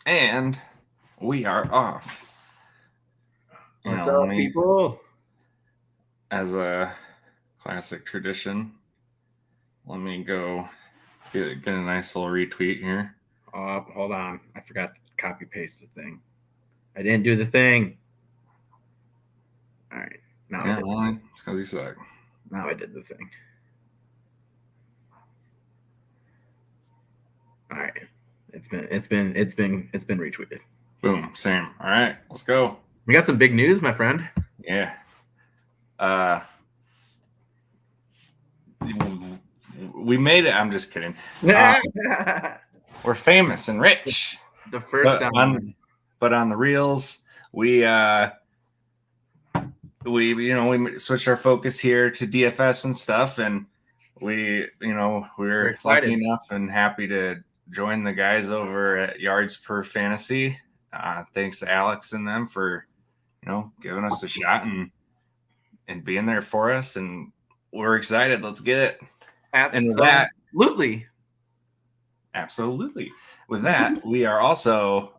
And we are off. What's up, people? As a classic tradition, let me go get a nice little retweet here. Hold on. I forgot to copy paste the thing. I didn't do the thing. All right. Now I did. It's because you suck. Now I did the thing. All right. It's been retweeted. Boom. Same. All right. Let's go. We got some big news, my friend. Yeah. We made it. I'm just kidding. We're famous and rich. The first but on the reels, we switched our focus here to DFS and stuff, and we're lucky enough and happy to join the guys over at Yards Per Fantasy. Thanks to Alex and them for giving us a shot and being there for us, and we're excited. Let's get it. And with that, absolutely. With that, we are also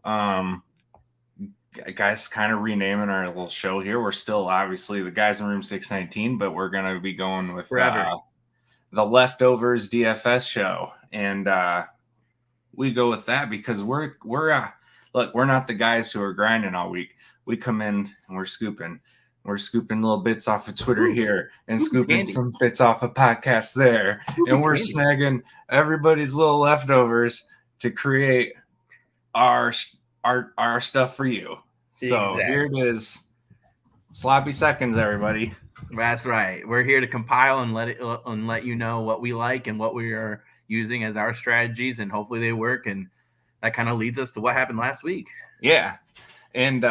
guys kind of renaming our little show here. We're still obviously the guys in room 619, but we're going to be going with the Leftovers DFS show. And we go with that because we're not the guys who are grinding all week. We come in and we're scooping little bits off of Twitter here and scooping some bits off of podcasts there. And we're snagging everybody's little leftovers to create our stuff for you. So Here it is. Sloppy seconds, everybody. That's right. We're here to compile and let you know what we like and what we are using as our strategies, and hopefully they work. And that kind of leads us to what happened last week. Yeah. And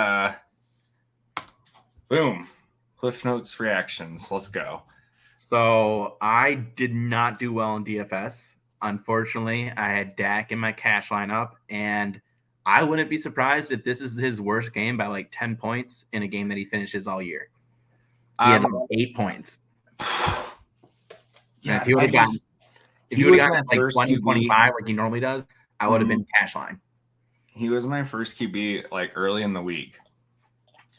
boom. Cliff Notes reactions. Let's go. So I did not do well in DFS. Unfortunately, I had Dak in my cash lineup, and I wouldn't be surprised if this is his worst game by like 10 points in a game that he finishes all year. He had 8 points. Yeah, if he would have gotten like 20, 25 like he normally does, I would have been cash line. He was my first QB like early in the week.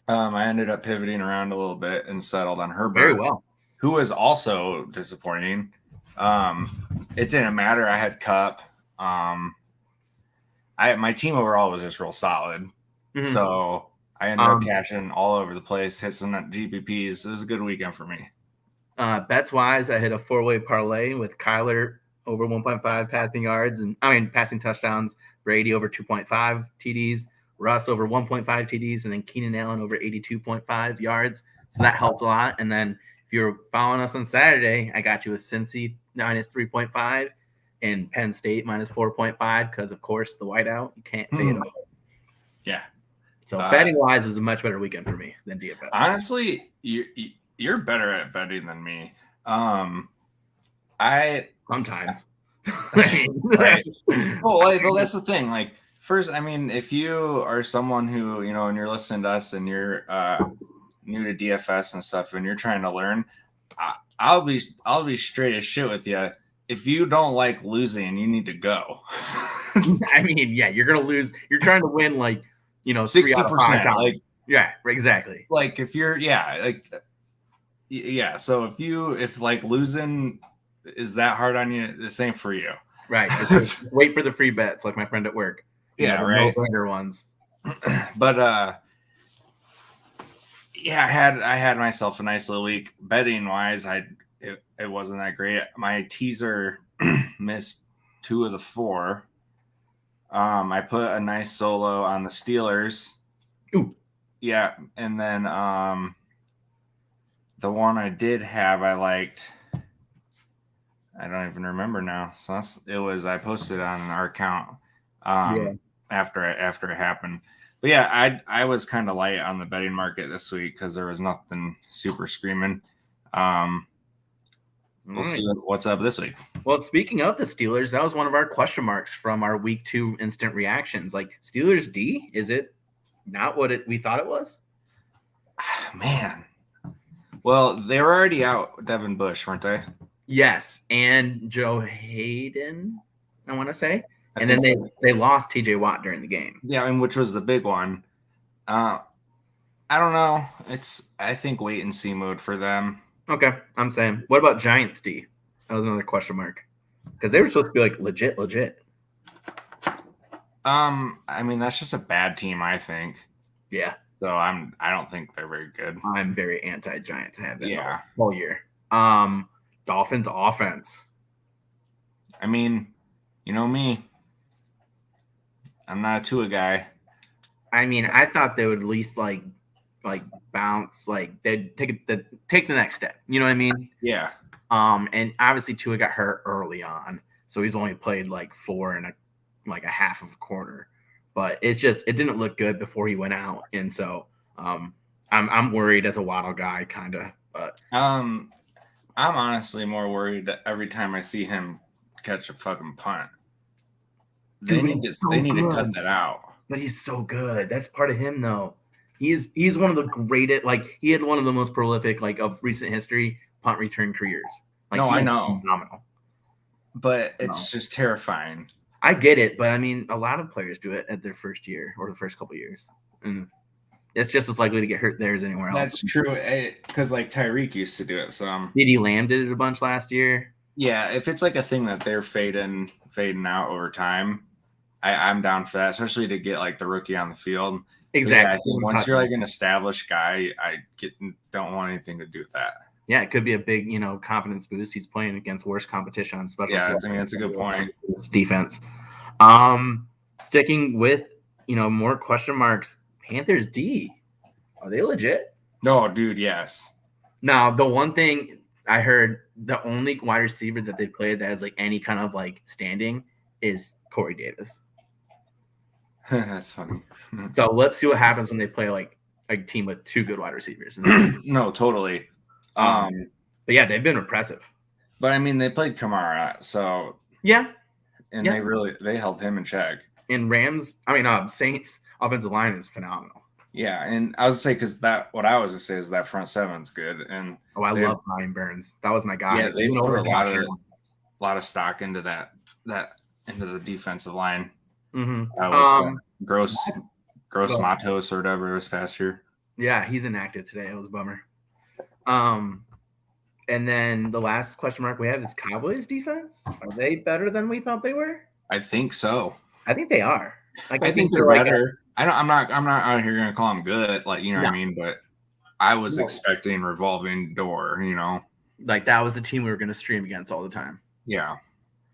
I ended up pivoting around a little bit and settled on Herbert. Very well. Who was also disappointing. It didn't matter. I had Cup. My team overall was just real solid. Mm-hmm. So I ended up cashing all over the place, hit some GPPs. It was a good weekend for me. Bets wise, I hit a 4-way parlay with Kyler over 1.5 passing yards passing touchdowns, Brady over 2.5 TDs, Russ over 1.5 TDs, and then Keenan Allen over 82.5 yards. So that helped a lot. And then if you're following us on Saturday, I got you a Cincy minus 3.5 and Penn State minus 4.5 because, of course, the whiteout. You can't fade off. Yeah. So betting-wise, it was a much better weekend for me than DFS. Honestly, you're better at betting than me. Sometimes. Right. Well, that's the thing. Like, first, if you are someone who, and you're listening to us and you're new to DFS and stuff and you're trying to learn, I'll be straight as shit with you. If you don't like losing, you need to go. You're going to lose. You're trying to win 60%. Like, yeah, exactly. Like if you're, So if losing is that hard on you, the same for you. Right. Just wait for the free bets, like my friend at work. Right. No-brainer ones. But I had myself a nice little week. Betting wise, it wasn't that great. My teaser missed 2 of the 4. I put a nice solo on the Steelers. Ooh. Yeah, and then the one I did have, I liked. I don't even remember now. So I posted it on our account after it happened. But yeah, I was kind of light on the betting market this week because there was nothing super screaming. We'll see what's up this week. Well, speaking of the Steelers, that was one of our question marks from our week 2 instant reactions. Like, Steelers D, is it not what we thought it was? Man. Well, they were already out Devin Bush, weren't they? Yes, and Joe Hayden, I want to say. And then they lost TJ Watt during the game. Yeah, and which was the big one. I don't know. I think wait and see mode for them. Okay, I'm saying. What about Giants D? That was another question mark. Because they were supposed to be like legit. I mean, that's just a bad team, I think. Yeah. So I don't think they're very good. I'm very anti-Giants. I have been the whole year. Dolphins offense. I mean, you know me. I'm not a Tua guy. I mean, I thought they would at least like bounce, like they'd take the next step. You know what I mean? Yeah. And obviously Tua got hurt early on, so he's only played like 4 and a half of a quarter. But it didn't look good before he went out, and so I'm worried as a Waddle guy, kind of. But I'm honestly more worried every time I see him catch a fucking punt. They need to cut that out. But he's so good. That's part of him, though. He's one of the greatest. Like, he had one of the most prolific, like, of recent history punt return careers. Like, no, I know, phenomenal. But it's just terrifying. I get it, but I mean, a lot of players do it at their first year or the first couple of years, and it's just as likely to get hurt there as anywhere else. That's true, because like Tyreek used to do it. So CeeDee Lamb did it a bunch last year. Yeah, if it's like a thing that they're fading out over time, I'm down for that, especially to get like the rookie on the field. Exactly. Yeah, I think once you're like an established guy, don't want anything to do with that. Yeah, it could be a big, confidence boost. He's playing against worse competition on special teams. Yeah, I mean, that's a good point. Defense. Sticking with, more question marks, Panthers D. Are they legit? No, dude, yes. Now, the one thing I heard, the only wide receiver that they played that has like any kind of like standing is Corey Davis. That's funny. So let's see what happens when they play like a team with 2 good wide receivers. No, totally. But yeah, they've been impressive. But I mean, they played Kamara, so yeah, and they held him in check. And Saints offensive line is phenomenal. Yeah, and I was gonna say because what I was gonna say is that front seven's good, and I love Brian Burns. That was my guy. Yeah, they put a lot of stock into that into the defensive line. Mm-hmm. Gross Matos or whatever this past year. Yeah, he's inactive today. It was a bummer. And then the last question mark we have is Cowboys defense. Are they better than we thought they were? I think so. I think they are. Like, I think they're better. I'm not out here gonna call them good, like what I mean. But I was expecting revolving door. Like that was the team we were gonna stream against all the time. Yeah.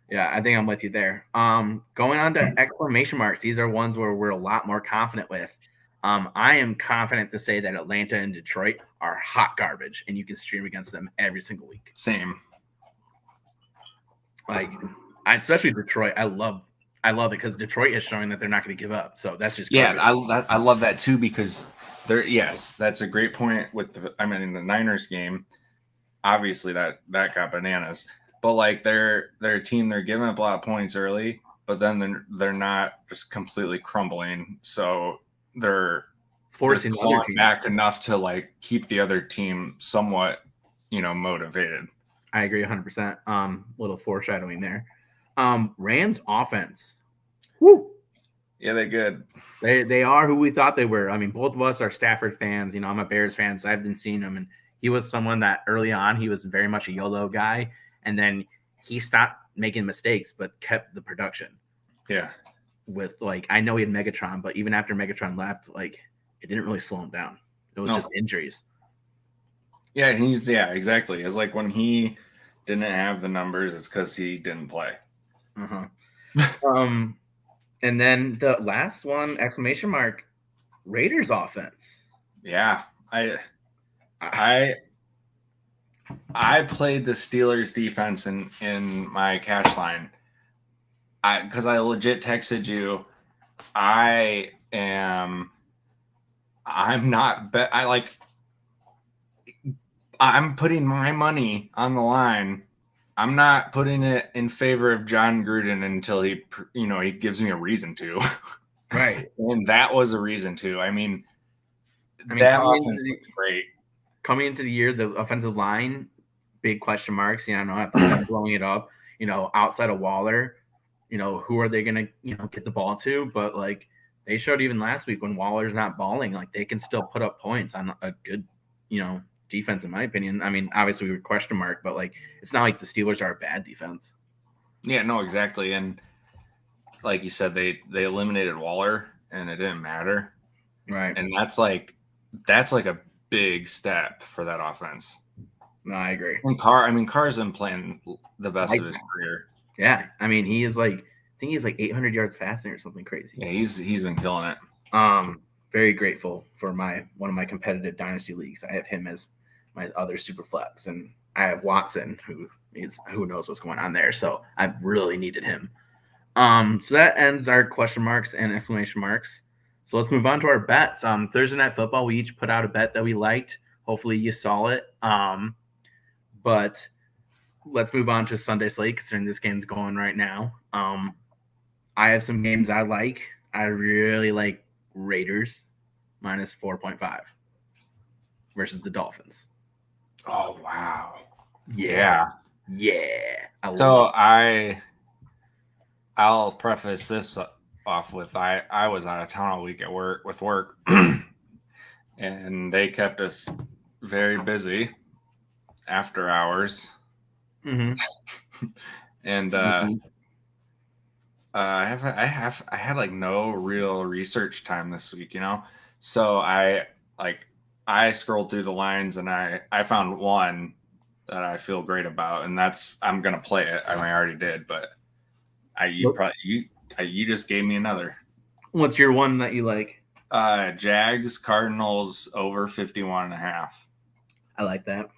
Yeah, I think I'm with you there. Going on to exclamation marks. These are ones where we're a lot more confident with. I am confident to say that Atlanta and Detroit are hot garbage, and you can stream against them every single week. Same. Like, especially Detroit. I love it because Detroit is showing that they're not going to give up. So that's just garbage. I love that too because that's a great point with in the Niners game. Obviously that got bananas. But like their team, they're giving up a lot of points early, but then they're not just completely crumbling. So they're forcing the other team back enough to like keep the other team somewhat, motivated. I agree 100%. Little foreshadowing there. Rams offense. Woo. Yeah, they're good. They are who we thought they were. I mean, both of us are Stafford fans. I'm a Bears fan, so I've been seeing him, and he was someone that early on he was very much a YOLO guy. And then he stopped making mistakes, but kept the production. Yeah. With I know he had Megatron, but even after Megatron left, it didn't really slow him down. It was just injuries. Yeah, exactly. It's like when he didn't have the numbers, it's because he didn't play. And then the last one, exclamation mark, Raiders offense. Yeah, I played the Steelers defense in my cash line. Because I legit texted you. I'm putting my money on the line. I'm not putting it in favor of John Gruden until he gives me a reason to. Right. And that was a reason to. I mean that offense was great. Coming into the year, the offensive line, big question marks. I know after blowing it up, outside of Waller, who are they going to, get the ball to? But like they showed even last week when Waller's not balling, like they can still put up points on a good, defense, in my opinion. I mean, obviously we would question mark, but like it's not like the Steelers are a bad defense. Yeah, no, exactly. And like you said, they eliminated Waller and it didn't matter. Right. And that's like a big step for that offense. No, I agree. And Carr's been playing the best of his career. Yeah. I mean, he is like, I think he's like 800 yards passing or something crazy. Yeah, he's been killing it. Very grateful for one of my competitive dynasty leagues. I have him as my other super flex, and I have Watson, who knows what's going on there. So I've really needed him. So that ends our question marks and exclamation marks. So let's move on to our bets. Thursday Night Football, we each put out a bet that we liked. Hopefully you saw it. But let's move on to Sunday slate, considering this game's going right now. I have some games I like. I really like Raiders minus 4.5 versus the Dolphins. Oh, wow. Yeah. I'll preface this off with I was out of town all week with work and they kept us very busy after hours. Mm-hmm. And I had like no real research time this week, so I scrolled through the lines and I found one that I feel great about, and that's I'm gonna play it. I mean, I already did, but you just gave me another. What's your one that you like? Jags Cardinals over 51.5. I like that.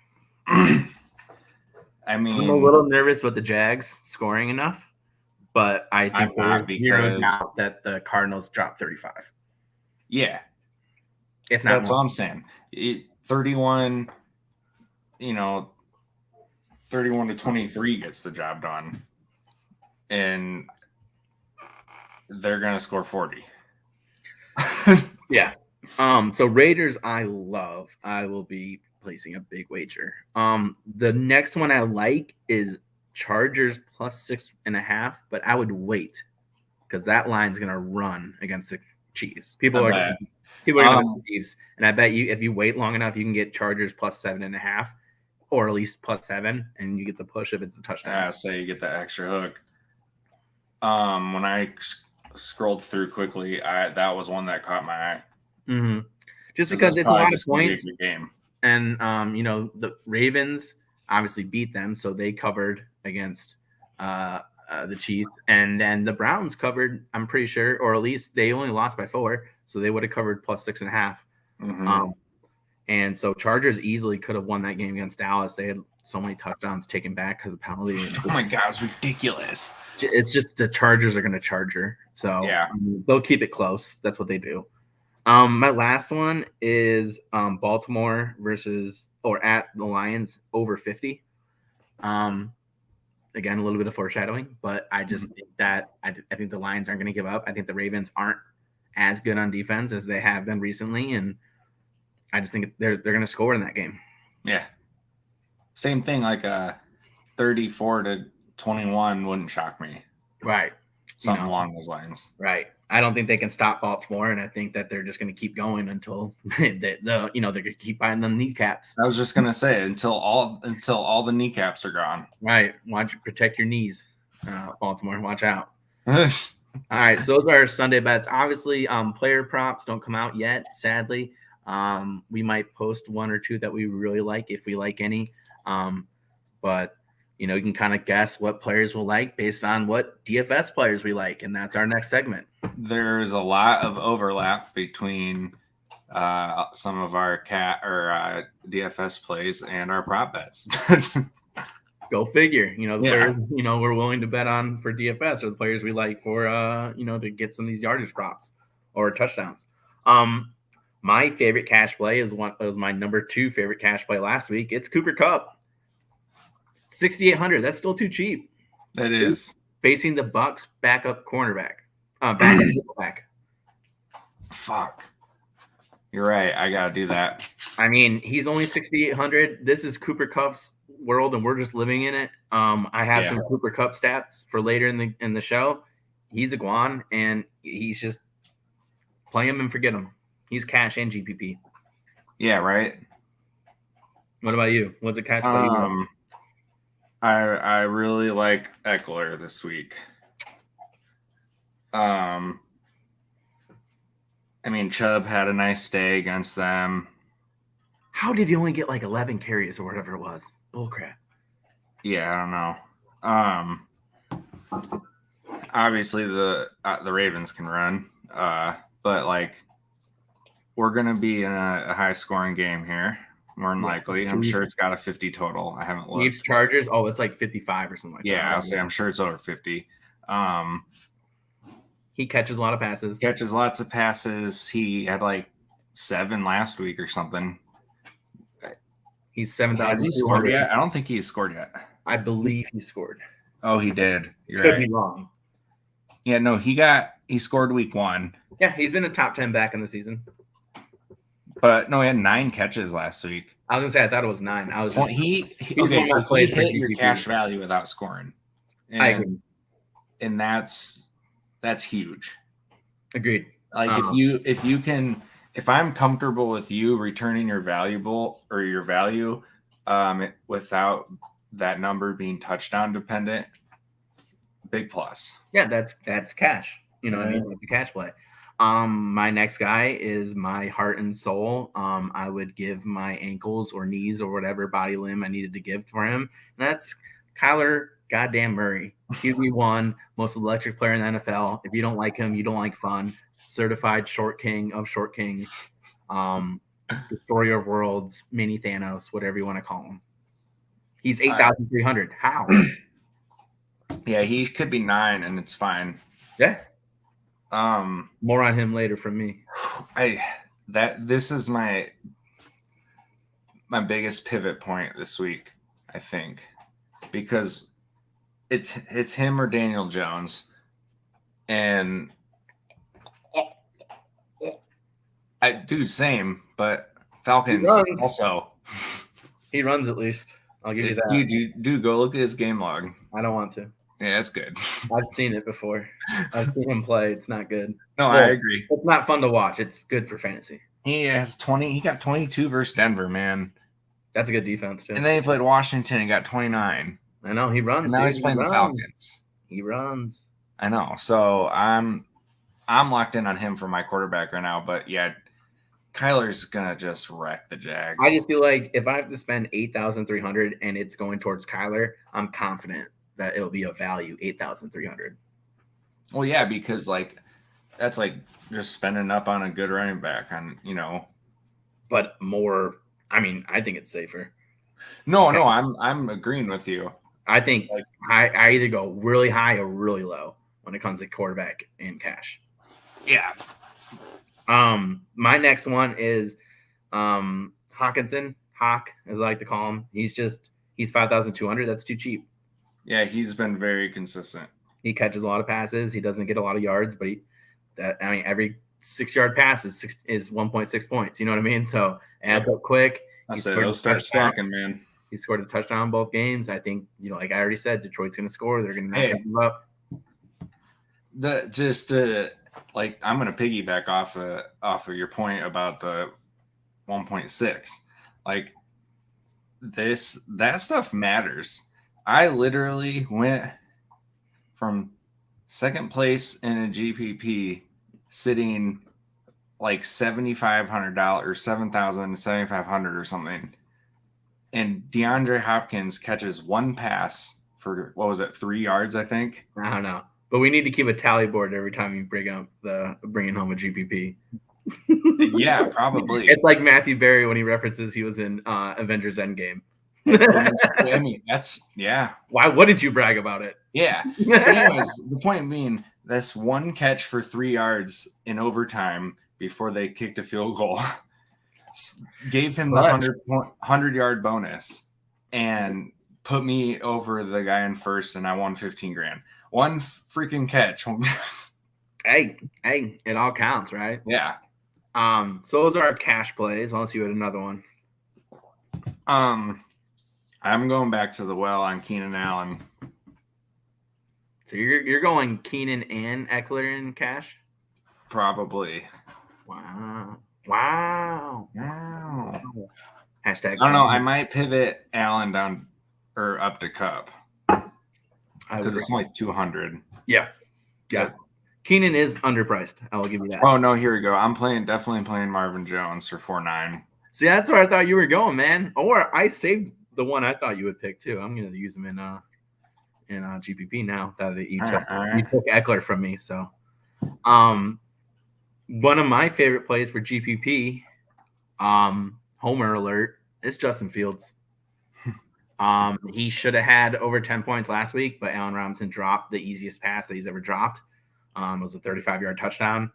I mean, I'm a little nervous about the Jags scoring enough, but I think because now that the Cardinals dropped 35. Yeah, if not, that's what I'm saying. 31, 31 to 23 gets the job done, and they're gonna score 40. Yeah. So Raiders, I love. I will be placing a big wager. The next one I like is Chargers plus 6.5, but I would wait because that line's gonna run against the Chiefs. People are gonna the Chiefs, and I bet you if you wait long enough, you can get Chargers plus 7.5, or at least plus 7, and you get the push if it's a touchdown. Yeah, so you get the extra hook. When I scrolled through quickly, that was one that caught my eye. Mm-hmm. Just because it's a lot of points. Game. And the Ravens obviously beat them, so they covered against the Chiefs, and then the Browns covered, I'm pretty sure, or at least they only lost by 4, so they would have covered plus 6.5. Mm-hmm. And so Chargers easily could have won that game against Dallas. They had so many touchdowns taken back because of penalty. Oh my God, it's ridiculous. It's just the Chargers are going to charger, so yeah, they'll keep it close. That's what they do. My last one is Baltimore at the Lions over 50. Again, a little bit of foreshadowing, but I just think that I think the Lions aren't going to give up. I think the Ravens aren't as good on defense as they have been recently, and I just think they're going to score in that game. Yeah. Same thing, like 34 to 21 wouldn't shock me. Right. Something along those lines. Right. I don't think they can stop Baltimore, and I think that they're just going to keep going until they're going to keep buying them kneecaps. I was just going to say until all the kneecaps are gone. Right. Protect your knees, Baltimore. Watch out. All right. So those are our Sunday bets. Obviously, player props don't come out yet, sadly. We might post one or two that we really like if we like any. But you can kind of guess what players will like based on what DFS players we like, and that's our next segment. There's a lot of overlap between some of our DFS plays and our prop bets. Go figure. Players, we're willing to bet on for DFS are the players we like for to get some of these yardage props or touchdowns. My favorite cash play was my number 2 favorite cash play last week. It's Cooper Kupp. 6,800. That's still too cheap. That is. Facing the Bucs backup cornerback. Back. Fuck. You're right. I gotta do that. I mean, he's only 6,800. This is Cooper Kupp's world and we're just living in it. I have some Cooper Kupp stats for later in the show. He's a Guan, and he's just play him and forget him. He's cash and GPP. Yeah, right. What about you? What's a cash play? I really like Eckler this week. I mean, Chubb had a nice day against them. How did he only get like 11 carries or whatever it was? Bullcrap. Yeah, I don't know. Obviously the Ravens can run, but like we're gonna be in a high scoring game here, more than likely. I'm sure it's got a 50 total. I haven't looked. Chiefs Chargers. Oh, it's like 55 or something like that. Yeah, I'll say I'm sure it's over 50. He catches a lot of passes. Catches lots of passes. He had like 7 last week or something. He's 7,000. Has he scored yet? I don't think he's scored yet. I believe he scored. Oh, he did. You're Could right. be wrong. Yeah, no, he scored week 1. Yeah, he's been a top 10 back in the season. But no, he had 9 catches last week. I was gonna say I thought it was 9. I was just he hit your cash value without scoring. And, I agree. And that's huge. Agreed. Like if I'm comfortable with you returning your value without that number being touchdown dependent, big plus. Yeah, that's cash. You know what I mean? It's a cash play. My next guy is my heart and soul. I would give my ankles or knees or whatever body limb I needed to give for him. And that's Kyler goddamn Murray. QB1, most electric player in the NFL. If you don't like him, you don't like fun. Certified short king of short kings. Destroyer of worlds, mini Thanos, whatever you want to call him. He's 8,300. How? Yeah, he could be 9 and it's fine. Yeah. More on him later from me. This is my biggest pivot point this week, I think, because it's him or Daniel Jones, and same, but Falcons also. He runs at least. I'll give you that. Dude, go look at his game log. I don't want to. Yeah, that's good. I've seen it before. I've seen him play. It's not good. No, I agree. It's not fun to watch. It's good for fantasy. He has 20. He got 22 versus Denver, man. That's a good defense too. And then he played Washington and got 29. I know he runs. And now he's playing the Falcons. He runs. I know. So I'm locked in on him for my quarterback right now. But yeah, Kyler's gonna just wreck the Jags. I just feel like if I have to spend 8,300 and it's going towards Kyler, I'm confident that it'll be a value 8,300. Well, yeah, because like that's like just spending up on a good running back But more. I mean, I think it's safer. No, I'm agreeing with you. I think I either go really high or really low when it comes to quarterback and cash. Yeah. My next one is Hawkinson Hawk, as I like to call him. He's 5,200. That's too cheap. Yeah, he's been very consistent. He catches a lot of passes. He doesn't get a lot of yards, but every 6-yard pass is 1.6 points. You know what I mean? So add up quick. They'll start stacking, man. He scored a touchdown in both games. I think, like I already said, Detroit's going to score. They're going to give up. I'm going to piggyback off of your point about the 1.6. Like that stuff matters. I literally went from second place in a GPP sitting like $7,500 or $7,500 or something. And DeAndre Hopkins catches one pass for, 3 yards, I think? I don't know. But we need to keep a tally board every time you bringing home a GPP. Yeah, probably. It's like Matthew Berry when he references he was in Avengers Endgame. I mean, yeah. Why wouldn't you brag about it? Yeah. But anyways, the point being, this one catch for 3 yards in overtime before they kicked a field goal gave him the 100-yard bonus and put me over the guy in first, and I won $15,000. One freaking catch. Hey, it all counts, right? Yeah. So those are our cash plays. Unless you had another one. I'm going back to the well on Keenan Allen. So you're going Keenan and Eckler in cash? Probably. Wow. Hashtag. I don't know. I might pivot Allen down or up to Cup because it's only 200. Yeah. Keenan is underpriced. I will give you that. Oh no, here we go. I'm definitely playing Marvin Jones for 4.9. See, that's where I thought you were going, man. Or I saved the one I thought you would pick too. I'm going to use him in GPP now that you took Eckler from me. So, one of my favorite plays for GPP, homer alert, is Justin Fields. He should have had over 10 points last week, but Allen Robinson dropped the easiest pass that he's ever dropped. It was a 35-yard touchdown.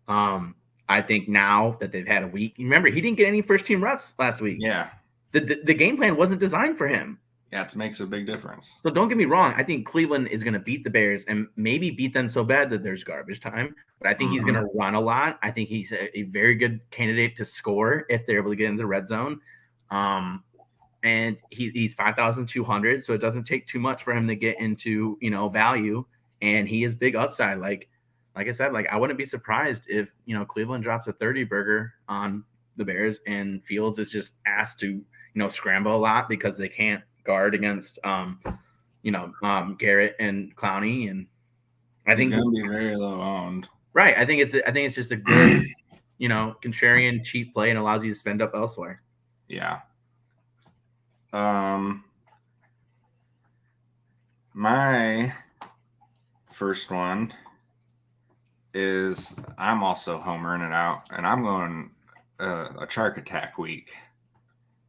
I think now that they've had a week, remember, he didn't get any first-team reps last week. Yeah. The game plan wasn't designed for him. Yeah, it makes a big difference. So don't get me wrong. I think Cleveland is going to beat the Bears and maybe beat them so bad that there's garbage time. But I think he's going to run a lot. I think he's a very good candidate to score if they're able to get into the red zone. And he's 5,200, so it doesn't take too much for him to get into, value. And he is big upside. Like I said, I wouldn't be surprised if, Cleveland drops a 30 burger on the Bears and Fields is just asked to, scramble a lot because they can't guard against, Garrett and Clowney. And I think he's going to be very low owned. Right. I think it's just a good, contrarian cheap play and allows you to spend up elsewhere. Yeah. My first one is I'm also homering it out, and I'm going a Chark attack week.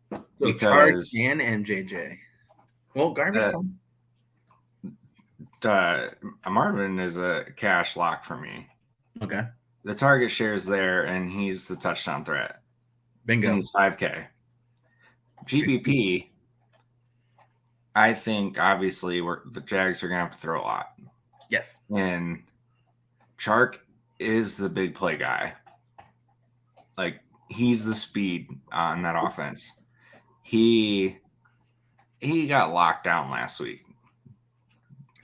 So because Chark and MJJ. Well, garbage. Marvin is a cash lock for me. Okay. The target share's there, and he's the touchdown threat. Bingo. And he's 5K. GPP, I think obviously the Jags are going to have to throw a lot. Yes. And Chark is the big play guy. He's the speed on that offense. He got locked down last week.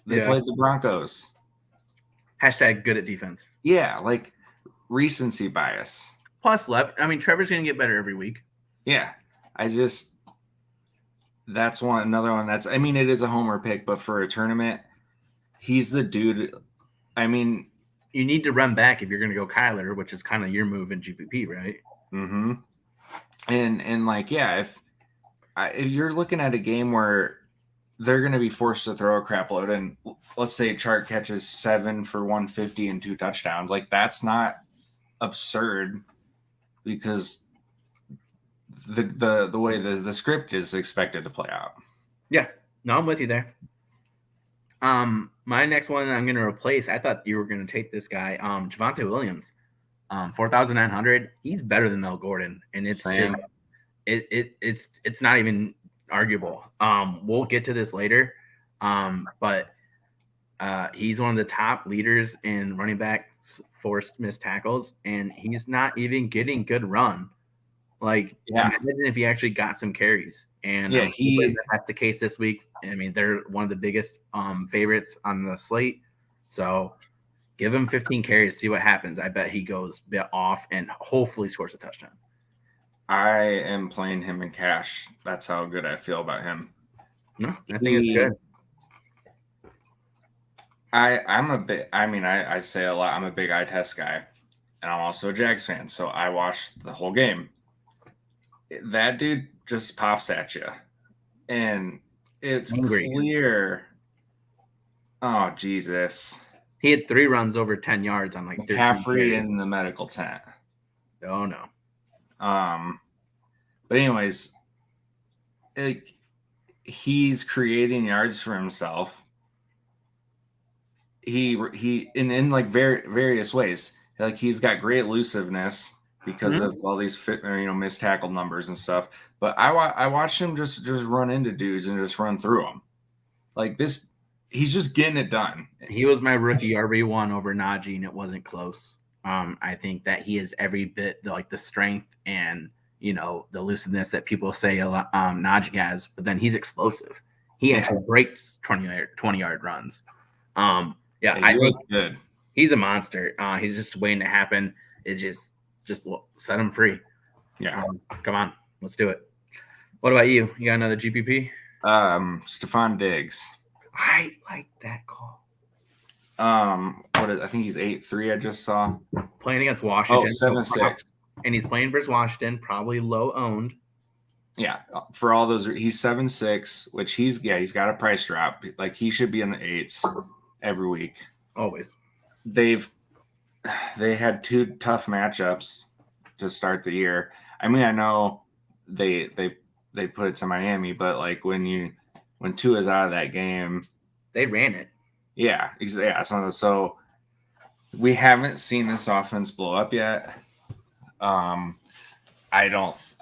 They played the Broncos. Hashtag good at defense. Yeah, recency bias. Plus Trevor's going to get better every week. Yeah. That's another one it is a homer pick, but for a tournament, he's the dude. You need to run back if you're going to go Kyler, which is kind of your move in GPP, right? Mm-hmm. And if you're looking at a game where they're going to be forced to throw a crap load, and let's say Chark catches 7 for 150 and 2 touchdowns, that's not absurd because the way the script is expected to play out. Yeah, no, I'm with you there. My next one I'm going to replace. I thought you were going to take this guy, Javonte Williams, 4,900. He's better than Mel Gordon, and it's just it's not even arguable. We'll get to this later, but he's one of the top leaders in running back forced missed tackles, and he's not even getting good run. Imagine if he actually got some carries. And that's the case this week. They're one of the biggest favorites on the slate. So give him 15 carries, see what happens. I bet he goes a bit off and hopefully scores a touchdown. I am playing him in cash. That's how good I feel about him. No, I think it's good. I'm a bit, I say a lot. I'm a big eye test guy, and I'm also a Jags fan. So I watched the whole game. That dude just pops at you, and it's clear. Oh, Jesus. He had 3 runs over 10 yards on McCaffrey in the medical tent. Oh, no. But anyways, he's creating yards for himself. He in various ways. He's got great elusiveness because of all these missed tackle numbers and stuff. But I watched him just run into dudes and just run through them. He's just getting it done. He was my rookie RB1 over Najee, and it wasn't close. I think that he is every bit the strength and the looseness that people say a lot, Najee has, but then he's explosive. He actually breaks 20-yard runs. I think good. He's a monster. He's just waiting to happen. It just set him free. Yeah. Come on, let's do it. What about you? You got another GPP? Stefan Diggs. I like that call. I think he's 8'3", I just saw. Playing against Washington. 7'6". And he's playing versus Washington, probably low owned. Yeah, for all those, he's 7'6", which he's got a price drop. Like, he should be in the 8s every week. Always. They had 2 tough matchups to start the year. I mean, I know they put it to Miami, but like when Tua is out of that game, they ran it. Yeah, exactly. So we haven't seen this offense blow up yet. I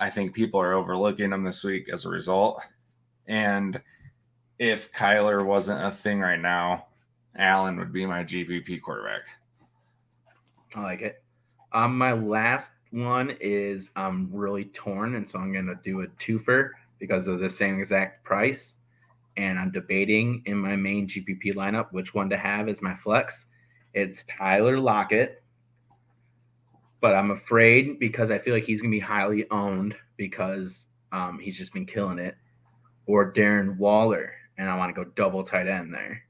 think people are overlooking them this week as a result. And if Kyler wasn't a thing right now, Allen would be my GPP quarterback. I like it. My last one is I'm really torn, and so I'm going to do a twofer because of the same exact price. And I'm debating in my main GPP lineup which one to have as my flex. It's Tyler Lockett, but I'm afraid because I feel like he's going to be highly owned because he's just been killing it. Or Darren Waller, and I want to go double tight end there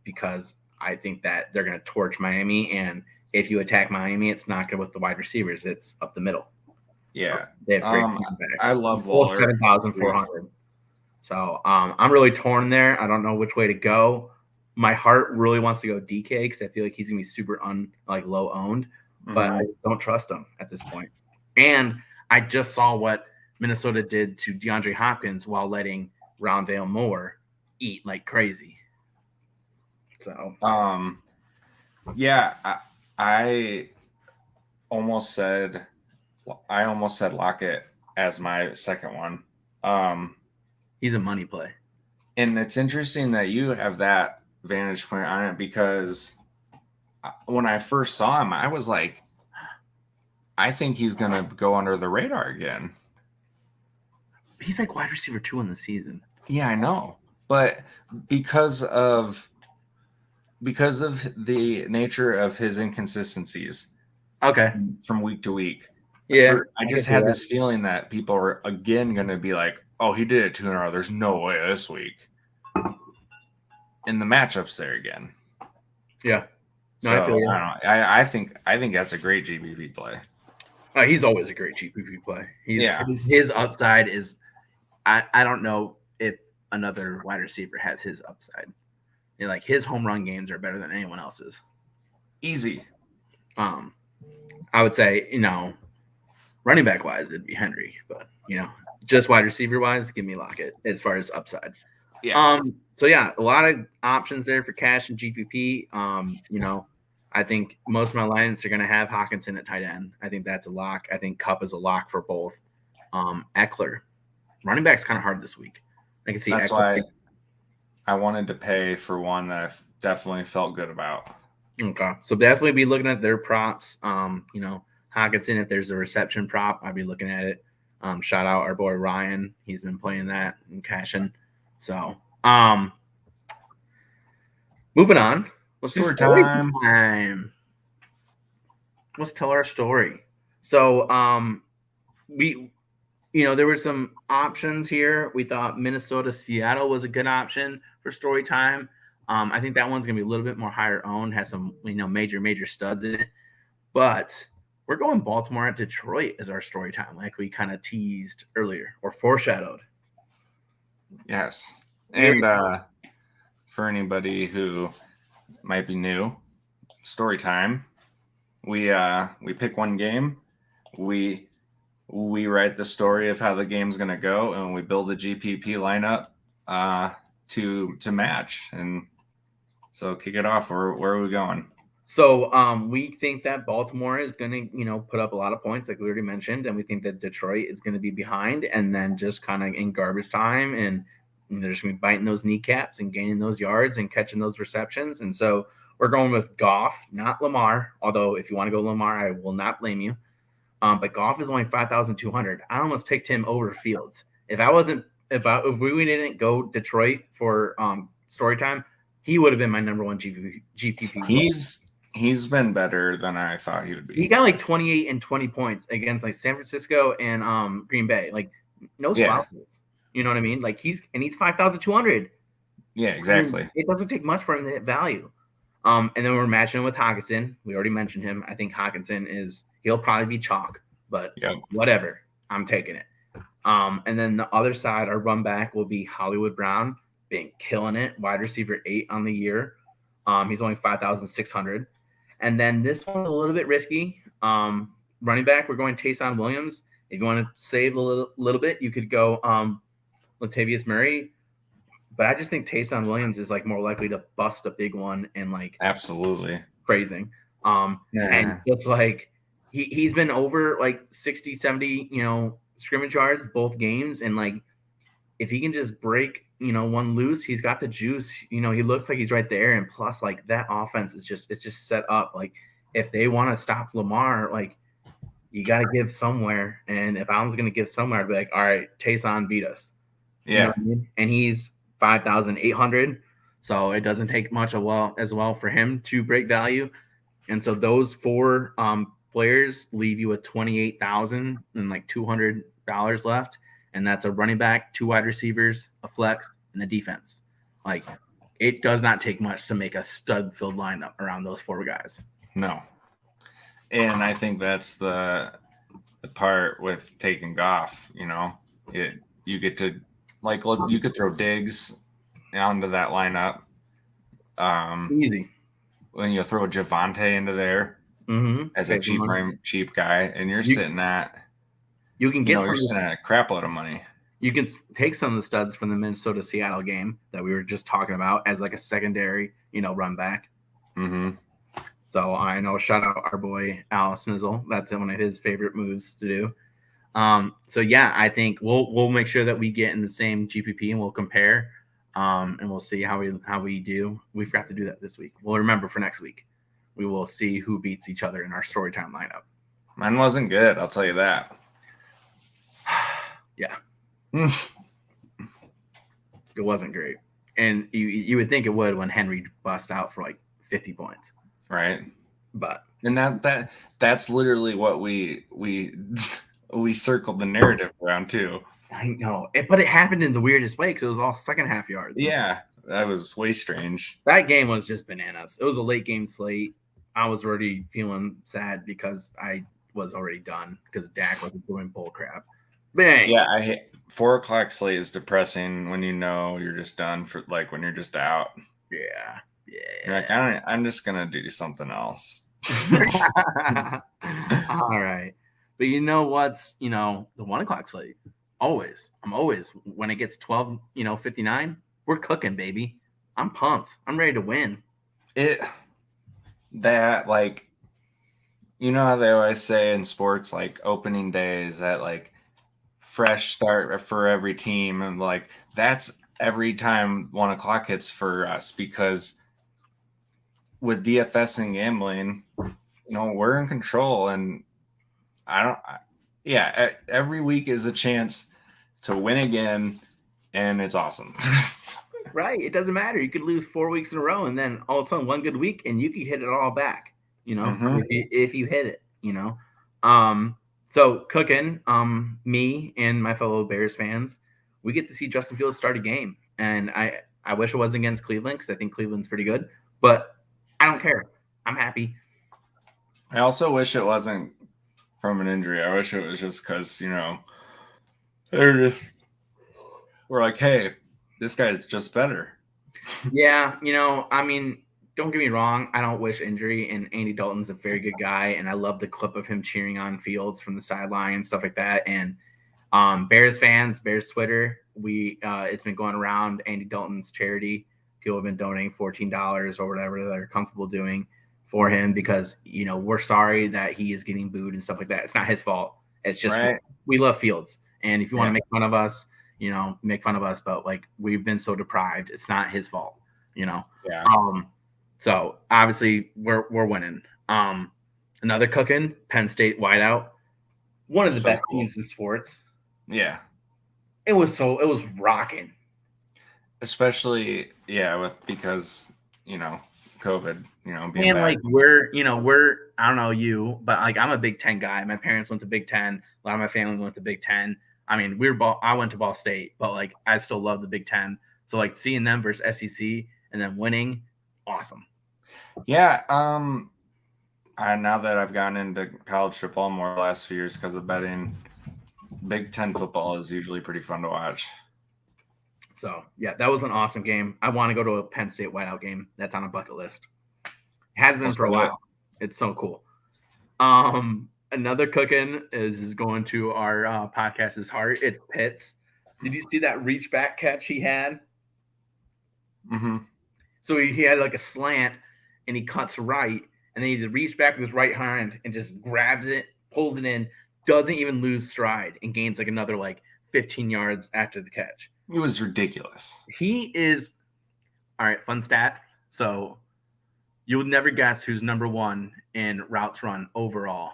because I think that they're going to torch Miami, and if you attack Miami, it's not good with the wide receivers. It's up the middle. Yeah. They have great I love Waller. 7,400. So I'm really torn there. I don't know which way to go. My heart really wants to go DK because I feel like he's going to be super low owned, but I don't trust him at this point. And I just saw what Minnesota did to DeAndre Hopkins while letting Rondale Moore eat like crazy. So, I almost said Lockett as my second one. He's a money play. And it's interesting that you have that vantage point on it because when I first saw him, I was like, I think he's going to go under the radar again. He's like wide receiver 2 in the season. Yeah, I know. But because of the nature of his inconsistencies, from week to week, I just had this feeling that people are again going to be like, "Oh, he did it 2 in a row. There's no way this week." And the matchups there again. Yeah. No, so, I don't know. I think that's a great GPP play. He's always a great GPP play. His upside is, I don't know if another wide receiver has his upside. Like his home run games are better than anyone else's. Easy. I would say, running back wise, it'd be Henry, but just wide receiver wise, give me Lockett as far as upside. Yeah. A lot of options there for cash and GPP. I think most of my lineups are going to have Hawkinson at tight end. I think that's a lock. I think Kupp is a lock for both. Eckler, running back's kind of hard this week. I can see that's Eckler. Why I wanted to pay for one that I definitely felt good about. Okay, so definitely be looking at their props. Hawkinson, if there's a reception prop, I'd be looking at it. Shout out our boy Ryan. He's been playing that and cashing. So, moving on. Let's do story time. Let's tell our story. So, there were some options here. We thought Minnesota, Seattle was a good option for story time. I think that one's gonna be a little bit more higher owned, has some major studs in it. But we're going Baltimore at Detroit as our story time, like we kind of teased earlier or foreshadowed. Yes. And for anybody who might be new, story time. We pick one game. We write the story of how the game's gonna go, and we build a GPP lineup to match. And so kick it off. Where are we going? So we think that Baltimore is going to, put up a lot of points, like we already mentioned, and we think that Detroit is going to be behind, and then just kind of in garbage time, and they're just going to be biting those kneecaps and gaining those yards and catching those receptions. And so we're going with Goff, not Lamar. Although if you want to go Lamar, I will not blame you. But Goff is only 5,200. I almost picked him over Fields. If we didn't go Detroit for story time, he would have been my number one GPP. He's been better than I thought he would be. He got like 28 and 20 points against like San Francisco and Green Bay. Like no slouches. You know what I mean? Like he's 5,200. Yeah, exactly. I mean, it doesn't take much for him to hit value. And then we're matching him with Hawkinson. We already mentioned him. I think Hawkinson he'll probably be chalk, but whatever. I'm taking it. And then the other side, our run back will be Hollywood Brown, been killing it. Wide receiver 8 on the year. He's only 5,600. And then this one's a little bit risky. Running back, we're going Stefan Williams. If you want to save a little bit, you could go Latavius Murray. But I just think Stefan Williams is like more likely to bust a big one and like absolutely phrasing. And it's like he's been over like 60, 70, scrimmage yards both games. And like if he can just break, one loose, he's got the juice. He looks like he's right there. And plus, like that offense it's just set up. Like if they want to stop Lamar, like you got to give somewhere. And if I was going to give somewhere, I'd be like, all right, Taysom beat us. Yeah. You know what I mean? And he's 5,800. So it doesn't take much as well for him to break value. And so those 4 players leave you with 28,000 and like $200 left. And that's a running back, 2 wide receivers, a flex, and a defense. Like it does not take much to make a stud-filled lineup around those 4 guys. No. And I think that's the part with taking Goff, you get to like look, you could throw Diggs onto that lineup. Easy. When you throw Javonte into there as a cheap guy, and you're sitting at you're sitting at a crap load of money. You can take some of the studs from the Minnesota-Seattle game that we were just talking about as like a secondary, run back. Mm-hmm. So I know, shout out our boy Alice Mizzle. That's one of his favorite moves to do. So yeah, I think we'll make sure that we get in the same GPP and we'll compare, and we'll see how we do. We forgot to do that this week. We'll remember for next week. We will see who beats each other in our storytime lineup. Mine wasn't good, I'll tell you that. Yeah. It wasn't great. And you would think it would when Henry bust out for like 50 points. Right. But and that's literally what we circled the narrative around too. I know. But it happened in the weirdest way because it was all second half yards. Yeah. That was way strange. That game was just bananas. It was a late game slate. I was already feeling sad because I was already done because Dak wasn't doing bull crap. Bang. Yeah, I hate 4 o'clock slate is depressing when you're just done for like when you're just out. Yeah. You're like, I'm just gonna do something else. All right. But you know what's the 1 o'clock slate? I'm always when it gets 12, 59, we're cooking, baby. I'm pumped. I'm ready to win. How they always say in sports, like opening day is that like fresh start for every team, and like that's every time 1 o'clock hits for us because with DFS and gambling, we're in control, and every week is a chance to win again, and it's awesome. Right. It doesn't matter. You could lose 4 weeks in a row, and then all of a sudden one good week, and you could hit it all back, if you hit it, So cooking, me and my fellow Bears fans, we get to see Justin Fields start a game. And I wish it wasn't against Cleveland because I think Cleveland's pretty good, but I don't care. I'm happy. I also wish it wasn't from an injury. I wish it was just because, we're like, hey, this guy's just better. Yeah, don't get me wrong. I don't wish injury, and Andy Dalton's a very good guy, and I love the clip of him cheering on Fields from the sideline and stuff like that. And Bears fans, Bears Twitter, it's been going around Andy Dalton's charity. People have been donating $14 or whatever they're comfortable doing for him because, we're sorry that he is getting booed and stuff like that. It's not his fault. It's just we love Fields. And if you want to make fun of us, make fun of us. But, like, we've been so deprived. It's not his fault, Yeah. So, obviously, we're winning. Another cooking, Penn State wideout, one of the best teams in sports. Yeah. It was rocking. Especially, because, COVID, being And bad. like we're I don't know you, but like I'm a Big Ten guy. My parents went to Big Ten. A lot of my family went to Big Ten. I mean, I went to Ball State, but like I still love the Big Ten. So like seeing them versus SEC and then winning, awesome. Yeah. Now that I've gotten into college football more the last few years because of betting, Big Ten football is usually pretty fun to watch. So yeah, that was an awesome game. I want to go to a Penn State whiteout game. That's on a bucket list. It has been for a while. It's so cool. Another cooking is going to our podcast's heart. It's Pitts. Did you see that reach back catch he had? Mm-hmm. So he had like a slant and he cuts right, and then he reach back with his right hand and just grabs it, pulls it in, doesn't even lose stride, and gains like another like 15 yards after the catch. It was ridiculous. He is all right. Fun stat. So you would never guess who's number one in routes run overall.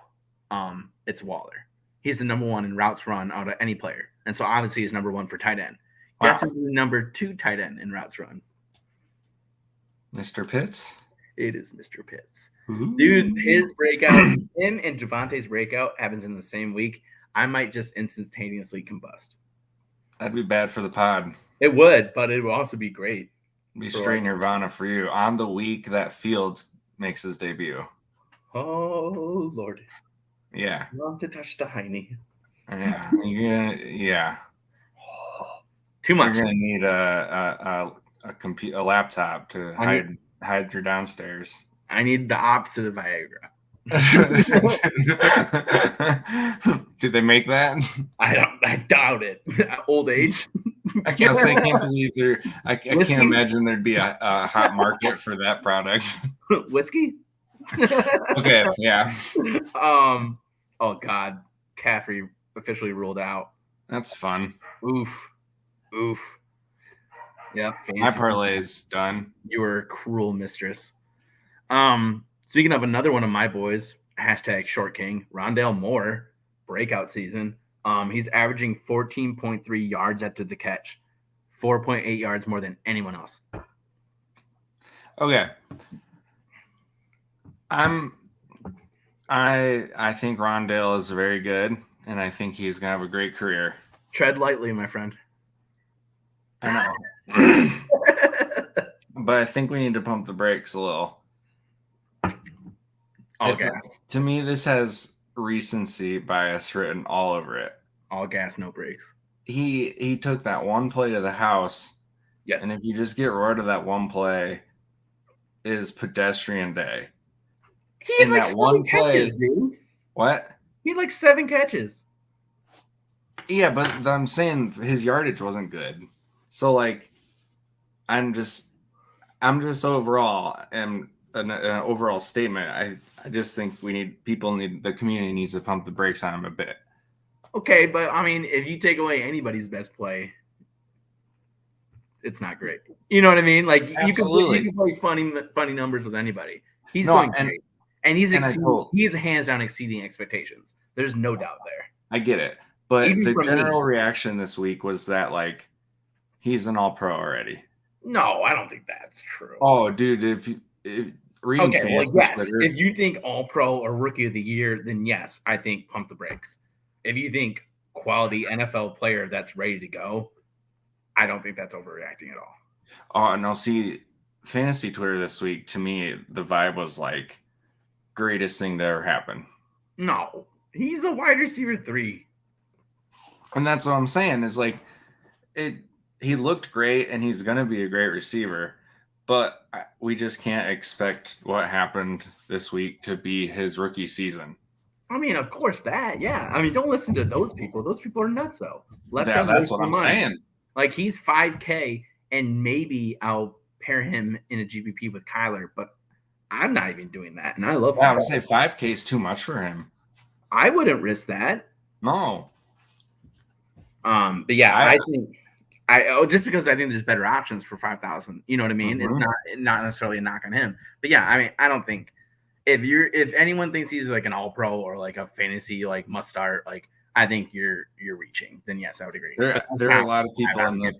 It's Waller. He's the number one in routes run out of any player, and so obviously he's number one for tight end. Guess who's the number 2 tight end in routes run? Mr. Pitts. It is Mr. Pitts. Ooh. Dude, his breakout, him and Javonte's breakout happens in the same week. I might just instantaneously combust. That'd be bad for the pod. It would, but it would also be great. Be straight nirvana for you on the week that Fields makes his debut. Oh Lord. Yeah. Love to touch the hiney. Yeah. Too much. You're gonna need a laptop to hide your downstairs. I need the opposite of Viagra. Do they make that? I doubt it. Old age. I can't believe I can't imagine there'd be a hot market for that product. Whiskey? Okay, yeah. Oh God, Caffrey officially ruled out. That's fun. Oof. Yep. My parlay is done. You were a cruel mistress. Speaking of another one of my boys, hashtag Short King, Rondale Moore, breakout season. He's averaging 14.3 yards after the catch, 4.8 yards more than anyone else. Okay. I think Rondale is very good, and I think he's gonna have a great career. Tread lightly, my friend. I know. But I think we need to pump the brakes a little. All gas. To me, this has recency bias written all over it. All gas, no brakes. He took that one play to the house. Yes. And if you just get rid of that one play, is pedestrian day. He had like that one play, dude. What? He had like 7 catches. Yeah, but I'm saying his yardage wasn't good. So like, I'm just overall, and an overall statement. I just think the community needs to pump the brakes on him a bit. Okay, but I mean, if you take away anybody's best play, it's not great. You know what I mean? Like absolutely. you can play funny numbers with anybody. He's going great, and he's hands down exceeding expectations. There's no doubt there. I get it, but the general reaction this week was that like he's an All-Pro already. No, I don't think that's true. Oh, dude, if you think All-Pro or Rookie of the Year, then yes, I think pump the brakes. If you think quality NFL player that's ready to go, I don't think that's overreacting at all. Oh, no, see, fantasy Twitter this week, to me, the vibe was like greatest thing to ever happen. No, he's a wide receiver 3. And that's what I'm saying is like he looked great and he's going to be a great receiver, but we just can't expect what happened this week to be his rookie season. I mean, of course that, yeah. I mean, don't listen to those people. Those people are nuts, though. That's what I'm saying. Like, he's 5K, and maybe I'll pair him in a GPP with Kyler, but I'm not even doing that, and I love I would say 5K is too much for him. I wouldn't risk that. No. But yeah, I think just because I think there's better options for 5,000. You know what I mean? Mm-hmm. It's not necessarily a knock on him. But yeah, I mean, I don't think if anyone thinks he's like an all pro or like a fantasy like must start, like I think you're reaching, then yes, I would agree. There are a lot of people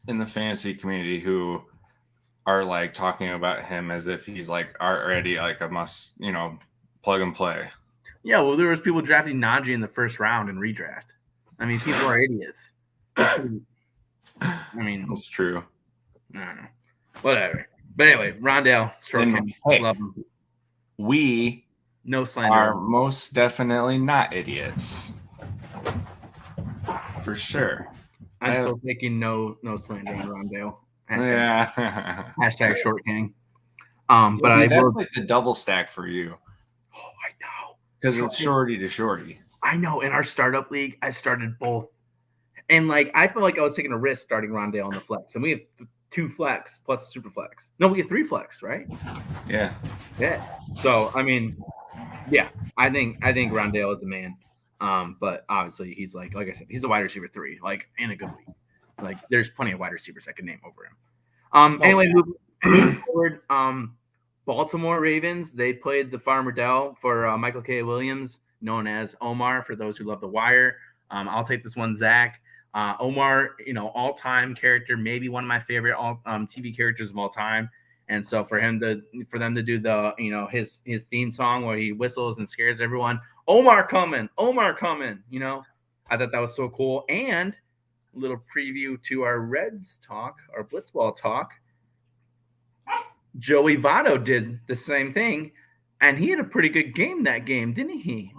in the fantasy community who are like talking about him as if he's like already like a must, plug and play. Yeah, well, there was people drafting Najee in the first round in redraft. I mean, people are idiots. I mean, that's true. I don't know. Whatever. But anyway, Rondale, short game. Love him. We no slander are most definitely not idiots. For sure. I'm still thinking no slander on Rondale. Hashtag short gang. But that's like the double stack for you. Oh, I know. Because it's shorty to shorty. I know. In our startup league, I started both. And like I feel like I was taking a risk starting Rondale on the flex. And we have 2 flex plus a super flex. No, we have 3 flex, right? Yeah. Yeah. So I mean, yeah, I think Rondale is a man. But obviously he's like I said, he's a wide receiver 3, like in a good league. Like there's plenty of wide receivers I can name over him. Anyway, moving forward, Baltimore Ravens, they played the Farmer Dell for Michael K. Williams, known as Omar for those who love The Wire. I'll take this one, Zach. Omar, all-time character, maybe one of my favorite TV characters of all time. And so for them to do the, his theme song where he whistles and scares everyone, Omar coming. I thought that was so cool. And a little preview to our Reds talk, our Blitzball talk. Joey Votto did the same thing, and he had a pretty good game that game, didn't he?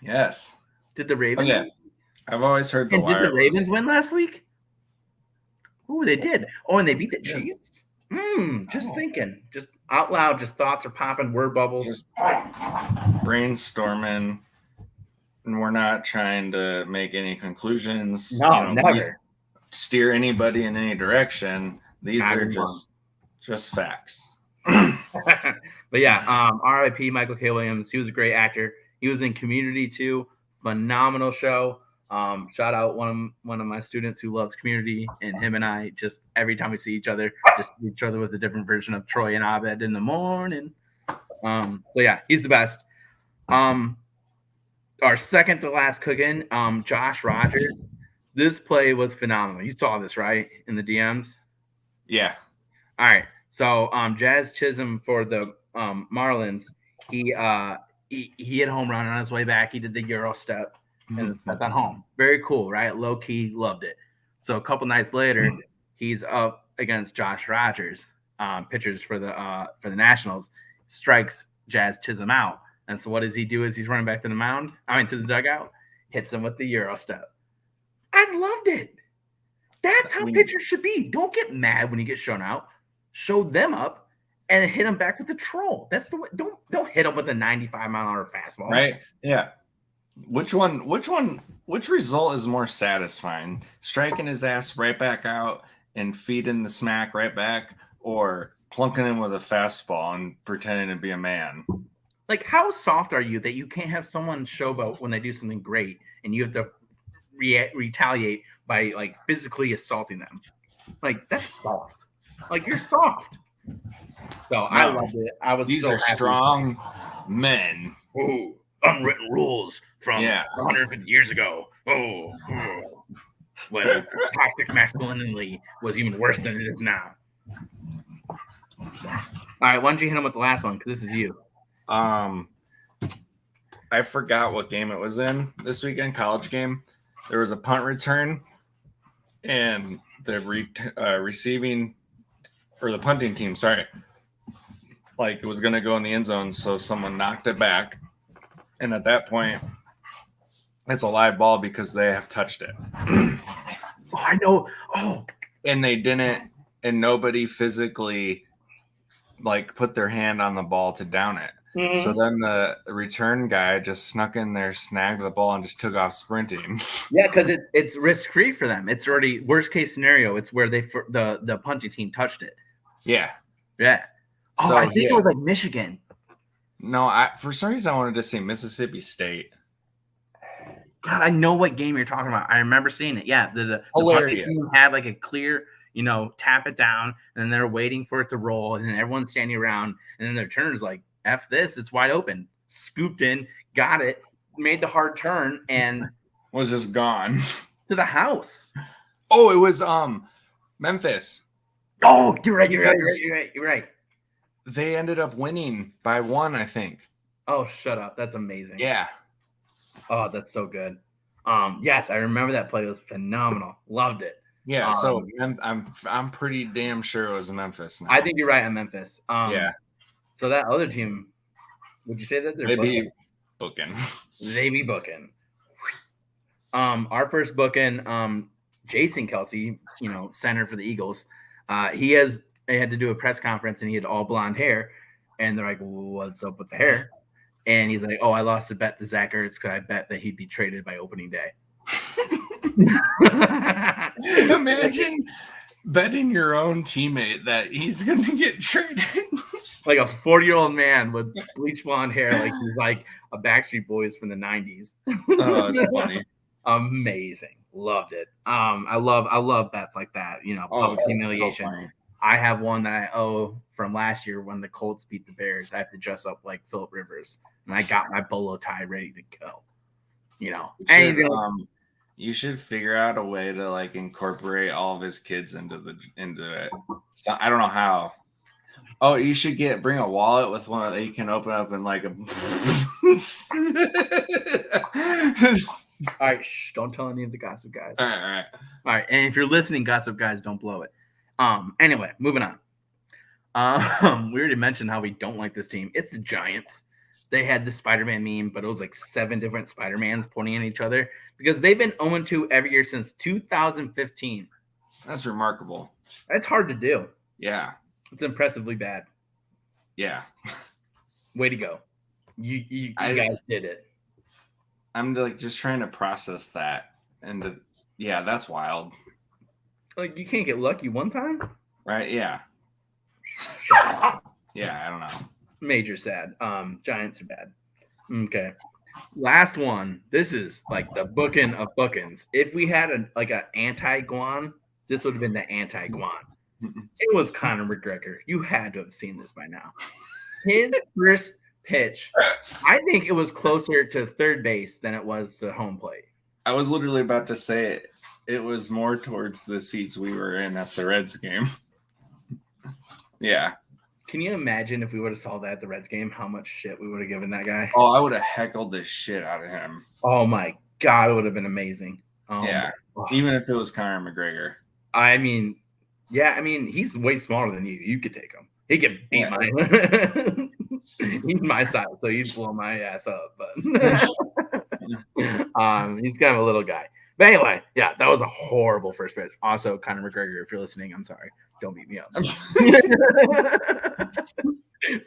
Yes. Did the Ravens? Yeah. I've always heard Did the Ravens win last week? Oh, they did. Oh, and they beat the Chiefs? Just thinking. Just out loud, just thoughts are popping, word bubbles. Just brainstorming. And we're not trying to make any conclusions. No, never. Steer anybody in any direction. These are just facts. But yeah, R.I.P. Michael K. Williams. He was a great actor. He was in Community too. Phenomenal show. Shout out one of my students who loves Community, and him and I just every time we see each other, just see each other with a different version of Troy and Abed in the morning. So yeah, he's the best. Our second to last cook-in, Josh Rogers. This play was phenomenal. You saw this, right, in the DMs? Yeah. All right. So Jazz Chisholm for the Marlins, he hit a home run on his way back. He did the Euro step and stepped on home. Very cool, right? Low key, loved it. So a couple nights later, he's up against Josh Rogers, pitchers for the Nationals, strikes Jazz Chisholm out. And so what does he do as he's running back to the dugout? Hits him with the Euro step. I loved it. That's how pitchers should be. Don't get mad when you get shown out. Show them up and hit them back with the troll. That's the way. Don't hit them with a 95-mile-an-hour fastball. Right? Yeah. Which result is more satisfying? Striking his ass right back out and feeding the smack right back, or plunking him with a fastball and pretending to be a man? Like, how soft are you that you can't have someone showboat when they do something great and you have to retaliate by like physically assaulting them? Like, that's soft. Like, you're soft. So I loved it. These are happy. Strong men. Oh, unwritten rules from 150 years ago. Oh. When toxic masculinity was even worse than it is now. All right, why don't you hit him with the last one? Because this is you. I forgot what game it was in this weekend, college game. There was a punt return, and the receiving or the punting team, like it was going to go in the end zone, so someone knocked it back, and at that point, it's a live ball because they have touched it. Oh, I know. Oh, and they didn't, and nobody physically like put their hand on the ball to down it. Mm-hmm. So then the return guy just snuck in there, snagged the ball, and just took off sprinting. Yeah, because it's risk-free for them. It's already worst-case scenario. It's where the punting team touched it. Yeah. Yeah. Oh, so, I think it was like Michigan. No, for some reason I wanted to say Mississippi State. God, I know what game you're talking about. I remember seeing it. Yeah, the hilarious team had like a clear. tap it down, and then they're waiting for it to roll, and then everyone's standing around, and then their turn is like, F this, it's wide open. Scooped in, got it, made the hard turn, and was just gone to the house. Oh, it was Memphis. Oh, you're right. They ended up winning by 1, I think. Oh, shut up. That's amazing. Yeah. Oh, that's so good. Yes, I remember that play. It was phenomenal. Loved it. Yeah, so I'm pretty damn sure it was Memphis now. I think you're right on Memphis. Yeah. So that other team, would you say that they're booking? They be booking. Our first booking, Jason Kelsey, center for the Eagles. They had to do a press conference, and he had all blonde hair, and they're like, "What's up with the hair?" And he's like, "Oh, I lost a bet to Zach Ertz because I bet that he'd be traded by opening day." Imagine betting your own teammate that he's going to get traded. Like a 40-year-old man with bleach blonde hair, like he's like a Backstreet Boys from the 90s. Oh, that's funny. Amazing. Loved it. I love bets like that, public humiliation. So I have one that I owe from last year when the Colts beat the Bears. I have to dress up like Phillip Rivers, and I got my bolo tie ready to go. You should figure out a way to like incorporate all of his kids into it. So I don't know how. Oh, you should bring a wallet with one that you can open up and like a. All right, don't tell any of the gossip guys. All right. And if you're listening, gossip guys, don't blow it. Anyway, moving on. We already mentioned how we don't like this team. It's the Giants. They had the Spider-Man meme, but it was like 7 different Spider-Mans pointing at each other because they've been 0-2 every year since 2015. That's remarkable. That's hard to do. Yeah. It's impressively bad. Yeah. Way to go. You guys did it. I'm like just trying to process that. And yeah, that's wild. Like you can't get lucky one time? Right? Yeah. Yeah, I don't know. Major sad. Giants are bad. Okay. Last one. This is like the booking of bookings. If we had an anti-Guan, this would have been the anti-Guan. It was Conor McGregor. You had to have seen this by now. His first pitch, I think it was closer to third base than it was to home plate. I was literally about to say it. It was more towards the seats we were in at the Reds game. Yeah. Can you imagine if we would have saw that at the Reds game, how much shit we would have given that guy? Oh, I would have heckled the shit out of him. Oh, my God. It would have been amazing. Yeah. Even if it was Conor McGregor. I mean, he's way smaller than you. You could take him. He could beat mine. He's my size, so he'd blow my ass up. But he's kind of a little guy. But anyway, yeah, that was a horrible first pitch. Also, Conor McGregor, if you're listening, I'm sorry. Don't beat me up.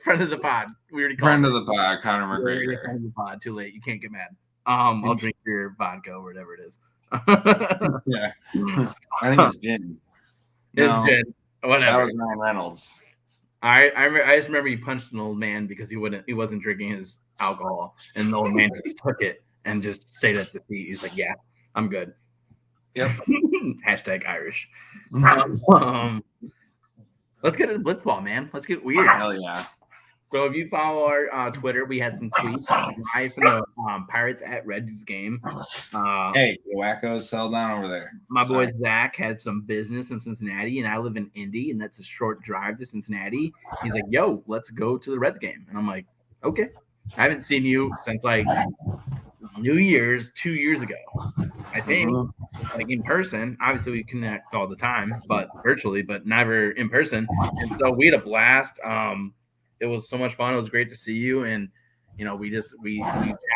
Friend of the pod. We already friend of the pod, Conor McGregor. Friend of the pod. Too late. You can't get mad. I'll drink your vodka or whatever it is. Yeah, I think it's gin. It's gin. Whatever. That was Ryan Reynolds. I just remember he punched an old man because he wasn't drinking his alcohol, and the old man just took it and just stayed at the seat. He's like, "Yeah, I'm good." Yep. Hashtag Irish. Let's get into blitzball, man. Let's get weird. Hell yeah. So if you follow our Twitter, we had some tweets live from the Pirates at Reds game. Hey, the wackos, settle down over there. My boy Zach had some business in Cincinnati, and I live in Indy, and that's a short drive to Cincinnati. He's like, "Yo, let's go to the Reds game." And I'm like, "Okay." I haven't seen you since like New Year's 2 years ago, I think. Like in person. Obviously, we connect all the time, but virtually, but never in person. And so we had a blast. It was so much fun. It was great to see you, and we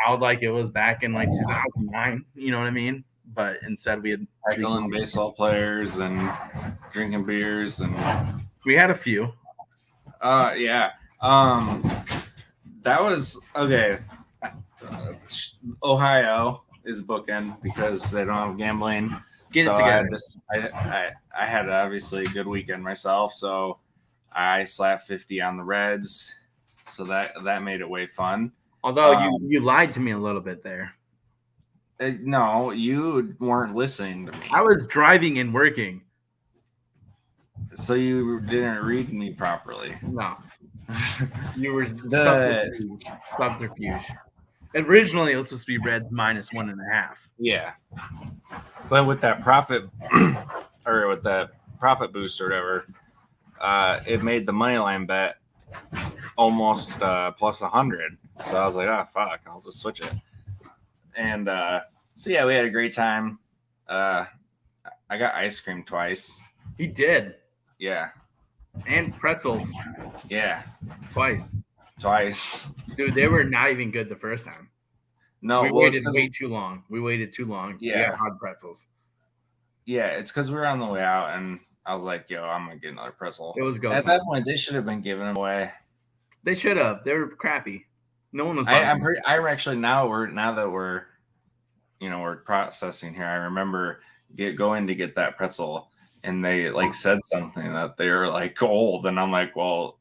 howled like it was back in like 2009. You know what I mean? But instead, we had heckling baseball players and drinking beers, and we had a few. Yeah. That was okay. Ohio is booking because they don't have gambling. Get it together. I had obviously a good weekend myself, so I slapped 50 on the Reds, so that made it way fun. Although you lied to me a little bit there. No, you weren't listening to me. I was driving and working. So you didn't read me properly. No. You were subterfuge. Originally, it was supposed to be Reds -1.5. Yeah. But with that profit or with that profit boost or whatever, it made the money line bet almost plus 100. So I was like, oh fuck, I'll just switch it. And so yeah, we had a great time. I got ice cream twice. He did. Yeah. And pretzels. Yeah. Twice. Dude, they were not even good the first time. No, we waited way too long. We waited too long. Yeah. We got hot pretzels. Yeah, it's because we were on the way out, and I was like, yo, I'm going to get another pretzel. It was go At that point, they should have been giving them away. They should have. They were crappy. No one was. I'm actually now that we're processing here. I remember going to get that pretzel, and they like said something that they were like old, and I'm like, well,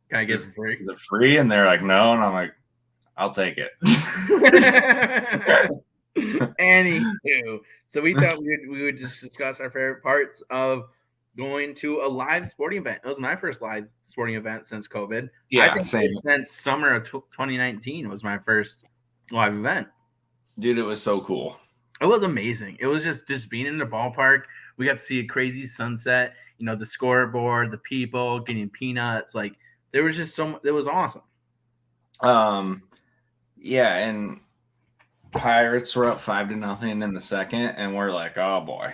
can I get it free? Is it free? And they're like, no, and I'm like, I'll take it. Anywho, so we thought we would just discuss our favorite parts of going to a live sporting event. It was my first live sporting event since COVID. Yeah, I think same. Since summer of 2019 was my first live event. Dude, it was so cool. It was amazing. It was just being in the ballpark. We got to see a crazy sunset. You know, the scoreboard, the people getting peanuts. Like there was just it was awesome. Yeah, and Pirates were up 5-0 in the second, and we're like, oh boy.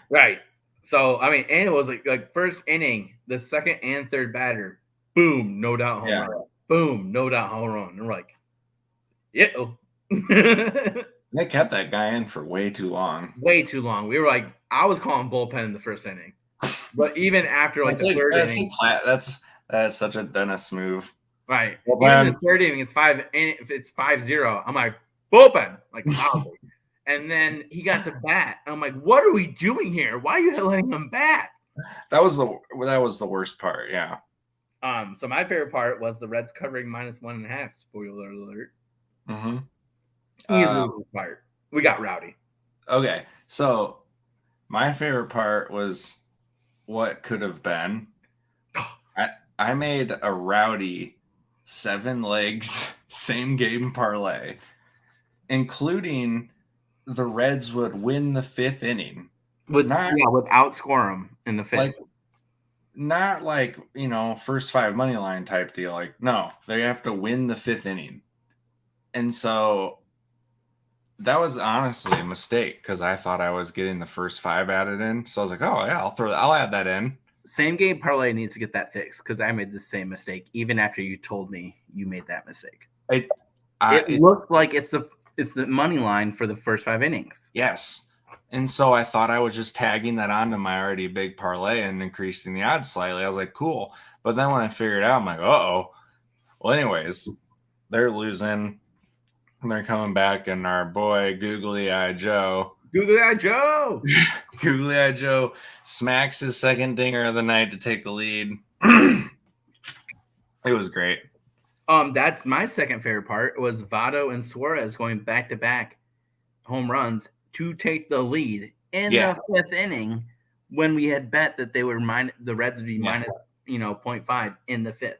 Right. So I mean, and it was like first inning, the second and third batter, boom, no doubt home run. Boom, no doubt home run. And we're like, yeah. They kept that guy in for way too long. Way too long. We were like, I was calling bullpen in the first inning, but even after like the third inning, that's such a Dennis move. Right. Even in the third inning, it's 5-0. I'm like, bullpen, like loudly. And then he got to bat. I'm like, what are we doing here? Why are you letting him bat? That was the worst part. Yeah. So my favorite part was the Reds covering -1.5. Spoiler alert. Mm-hmm. Easily part. We got rowdy. Okay, so my favorite part was what could have been. I made a rowdy 7 legs same game parlay, including the Reds would win the 5th inning. Would outscore them in the 5th. Like, not like, first 5 money line type deal. Like, no, they have to win the 5th inning. And so that was honestly a mistake because I thought I was getting the first 5 added in. So I was like, oh yeah, I'll add that in. Same game parlay needs to get that fixed because I made the same mistake even after you told me you made that mistake. It looked like it's the money line for the first 5 innings. Yes. And so I thought I was just tagging that onto my already big parlay and increasing the odds slightly. I was like, cool. But then when I figured it out, I'm like, uh-oh. Well, anyways, they're losing. They're coming back, and our boy Googly Eye Joe smacks his second dinger of the night to take the lead. It was great. That's my second favorite part was Votto and Suarez going back-to-back home runs to take the lead in the 5th inning when we had bet that they were the Reds would be minus 0.5 in the 5th.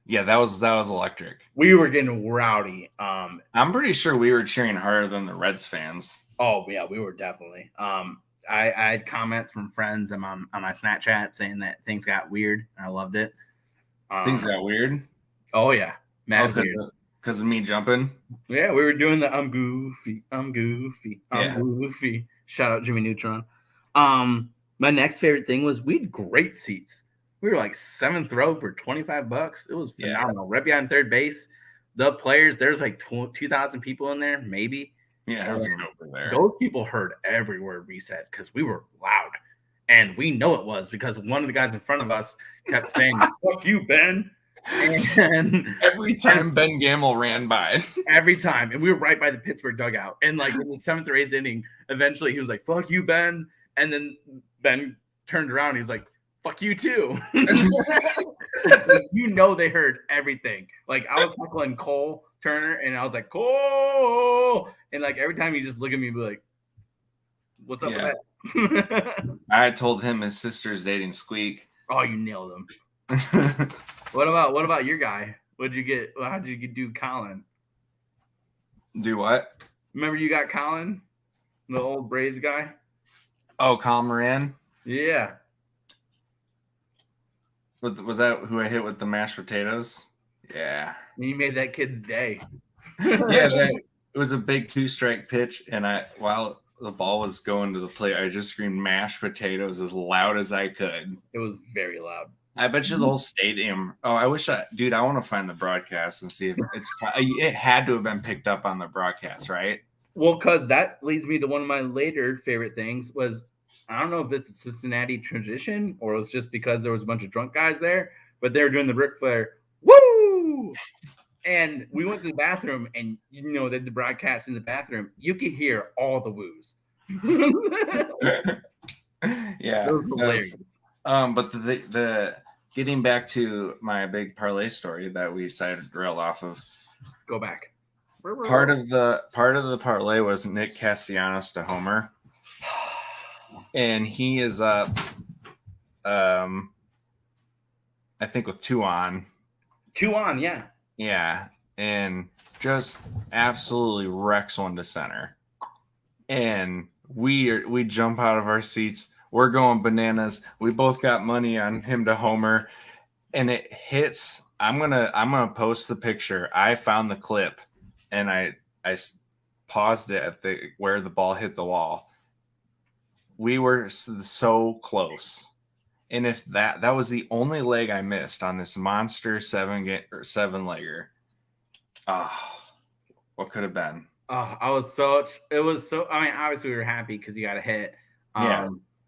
Yeah, that was electric. We were getting rowdy. I'm pretty sure we were cheering harder than the Reds fans. Oh yeah, we were definitely. I had comments from friends on my Snapchat saying that things got weird. I loved it. Things got weird. Oh yeah, because of me jumping. Yeah, we were doing the I'm goofy. Shout out Jimmy Neutron. My next favorite thing was we had great seats. We were like 7th row for $25. It was phenomenal. Right behind third base. The players, there's like 2,000 people in there, maybe. Yeah, there was over there. Those people heard every word we said because we were loud. And we know it was because one of the guys in front of us kept saying, fuck you, Ben. And every time Ben Gamble ran by. Every time. And we were right by the Pittsburgh dugout. And like in the 7th or 8th inning, eventually he was like, fuck you, Ben. And then Ben turned around. He's like, fuck you too. They heard everything. Like I was heckling Cole Turner and I was like, Cole. And like every time you just look at me and be like, what's up with that? I told him his sister's dating Squeak. Oh, you nailed him. What about your guy? What'd you get? How did you do Colin? Do what? Remember you got Colin, the old Braves guy? Oh, Colin Moran? Yeah. Was that who I hit with the mashed potatoes? Yeah. And you made that kid's day. Yeah, it was a big 2-strike pitch, and while the ball was going to the plate, I just screamed mashed potatoes as loud as I could. It was very loud. I bet you the whole stadium. Oh, I want to find the broadcast and see if it had to have been picked up on the broadcast, right? Well, because that leads me to one of my later favorite things was, I don't know if it's a Cincinnati tradition or it was just because there was a bunch of drunk guys there, but they were doing the Ric Flair, woo! And we went to the bathroom, and the broadcast in the bathroom, you could hear all the woos. Yeah. But the getting back to my big parlay story that we decided to rail off of. Go back. Part of the parlay was Nick Castellanos to homer. And he is up I think with 2 on. 2 on, yeah. Yeah. And just absolutely wrecks one to center. And we jump out of our seats. We're going bananas. We both got money on him to homer, and it hits. I'm gonna post the picture. I found the clip, and I paused it at where the ball hit the wall. We were so close, and if that was the only leg I missed on this monster 7-legger, what could have been? It was so. I mean, obviously we were happy because you got a hit. Yeah.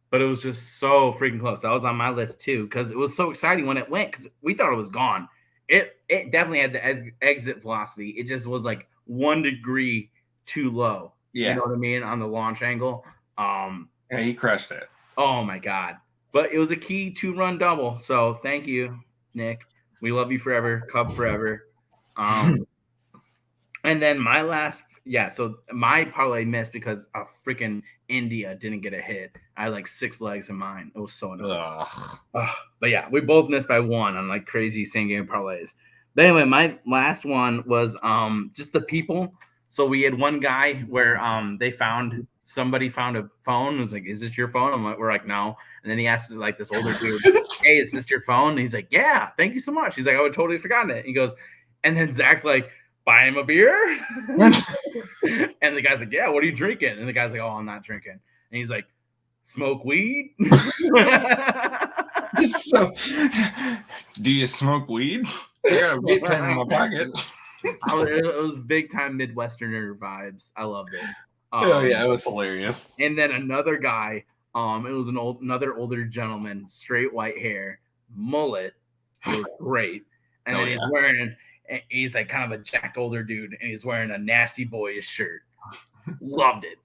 But it was just so freaking close. That was on my list too because it was so exciting when it went because we thought it was gone. It definitely had the exit velocity. It just was like 1 degree too low. Yeah. You know what I mean? On the launch angle. And he crushed it. Oh my God. But it was a key 2-run double. So thank you, Nick. We love you forever. Cub forever. And then so my parlay missed because a freaking India didn't get a hit. I had like 6 legs in mine. It was so annoying. But yeah, we both missed by 1 on like crazy same game parlays. But anyway, my last one was just the people. So we had one guy where somebody found a phone. It was like, "Is this your phone?" We're like, "No." And then he asked like this older dude, "Hey, is this your phone?" And he's like, "Yeah, thank you so much." He's like, "I would totally forgotten it." He goes, and then Zach's like, "Buy him a beer?" And the guy's like, "Yeah, what are you drinking?" And the guy's like, "Oh, I'm not drinking." And he's like, "Smoke weed?" So, do you smoke weed? I got a vape pen in my pocket. It was big time Midwesterner vibes. I loved it. It was hilarious. And then another guy, it was another older gentleman, straight white hair, mullet. It was great. And then he's like kind of a jacked older dude, and he's wearing a Nasty Boys shirt. Loved it.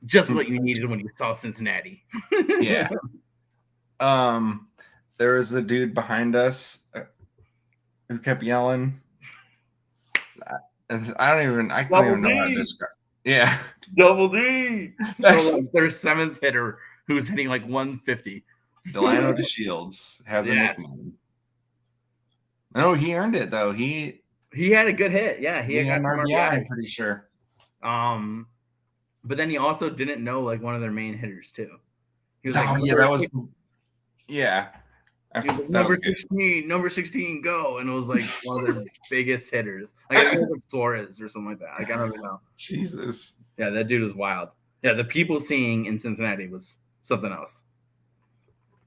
Just what you needed when you saw Cincinnati. Yeah. There was a dude behind us who kept yelling. I can't even know how to describe. Yeah. Double D. So like their 7th hitter who's hitting like 150. Delano DeShields has a nickname. No, he earned it though. He had a good hit. Yeah, he had an RBI, I'm pretty sure. But then he also didn't know like one of their main hitters too. He was number 16, go, and it was like one of their biggest hitters. Like I think it was like Suarez or something like that. Like I don't even know. Jesus. Yeah, that dude was wild. Yeah, the people seeing in Cincinnati was something else.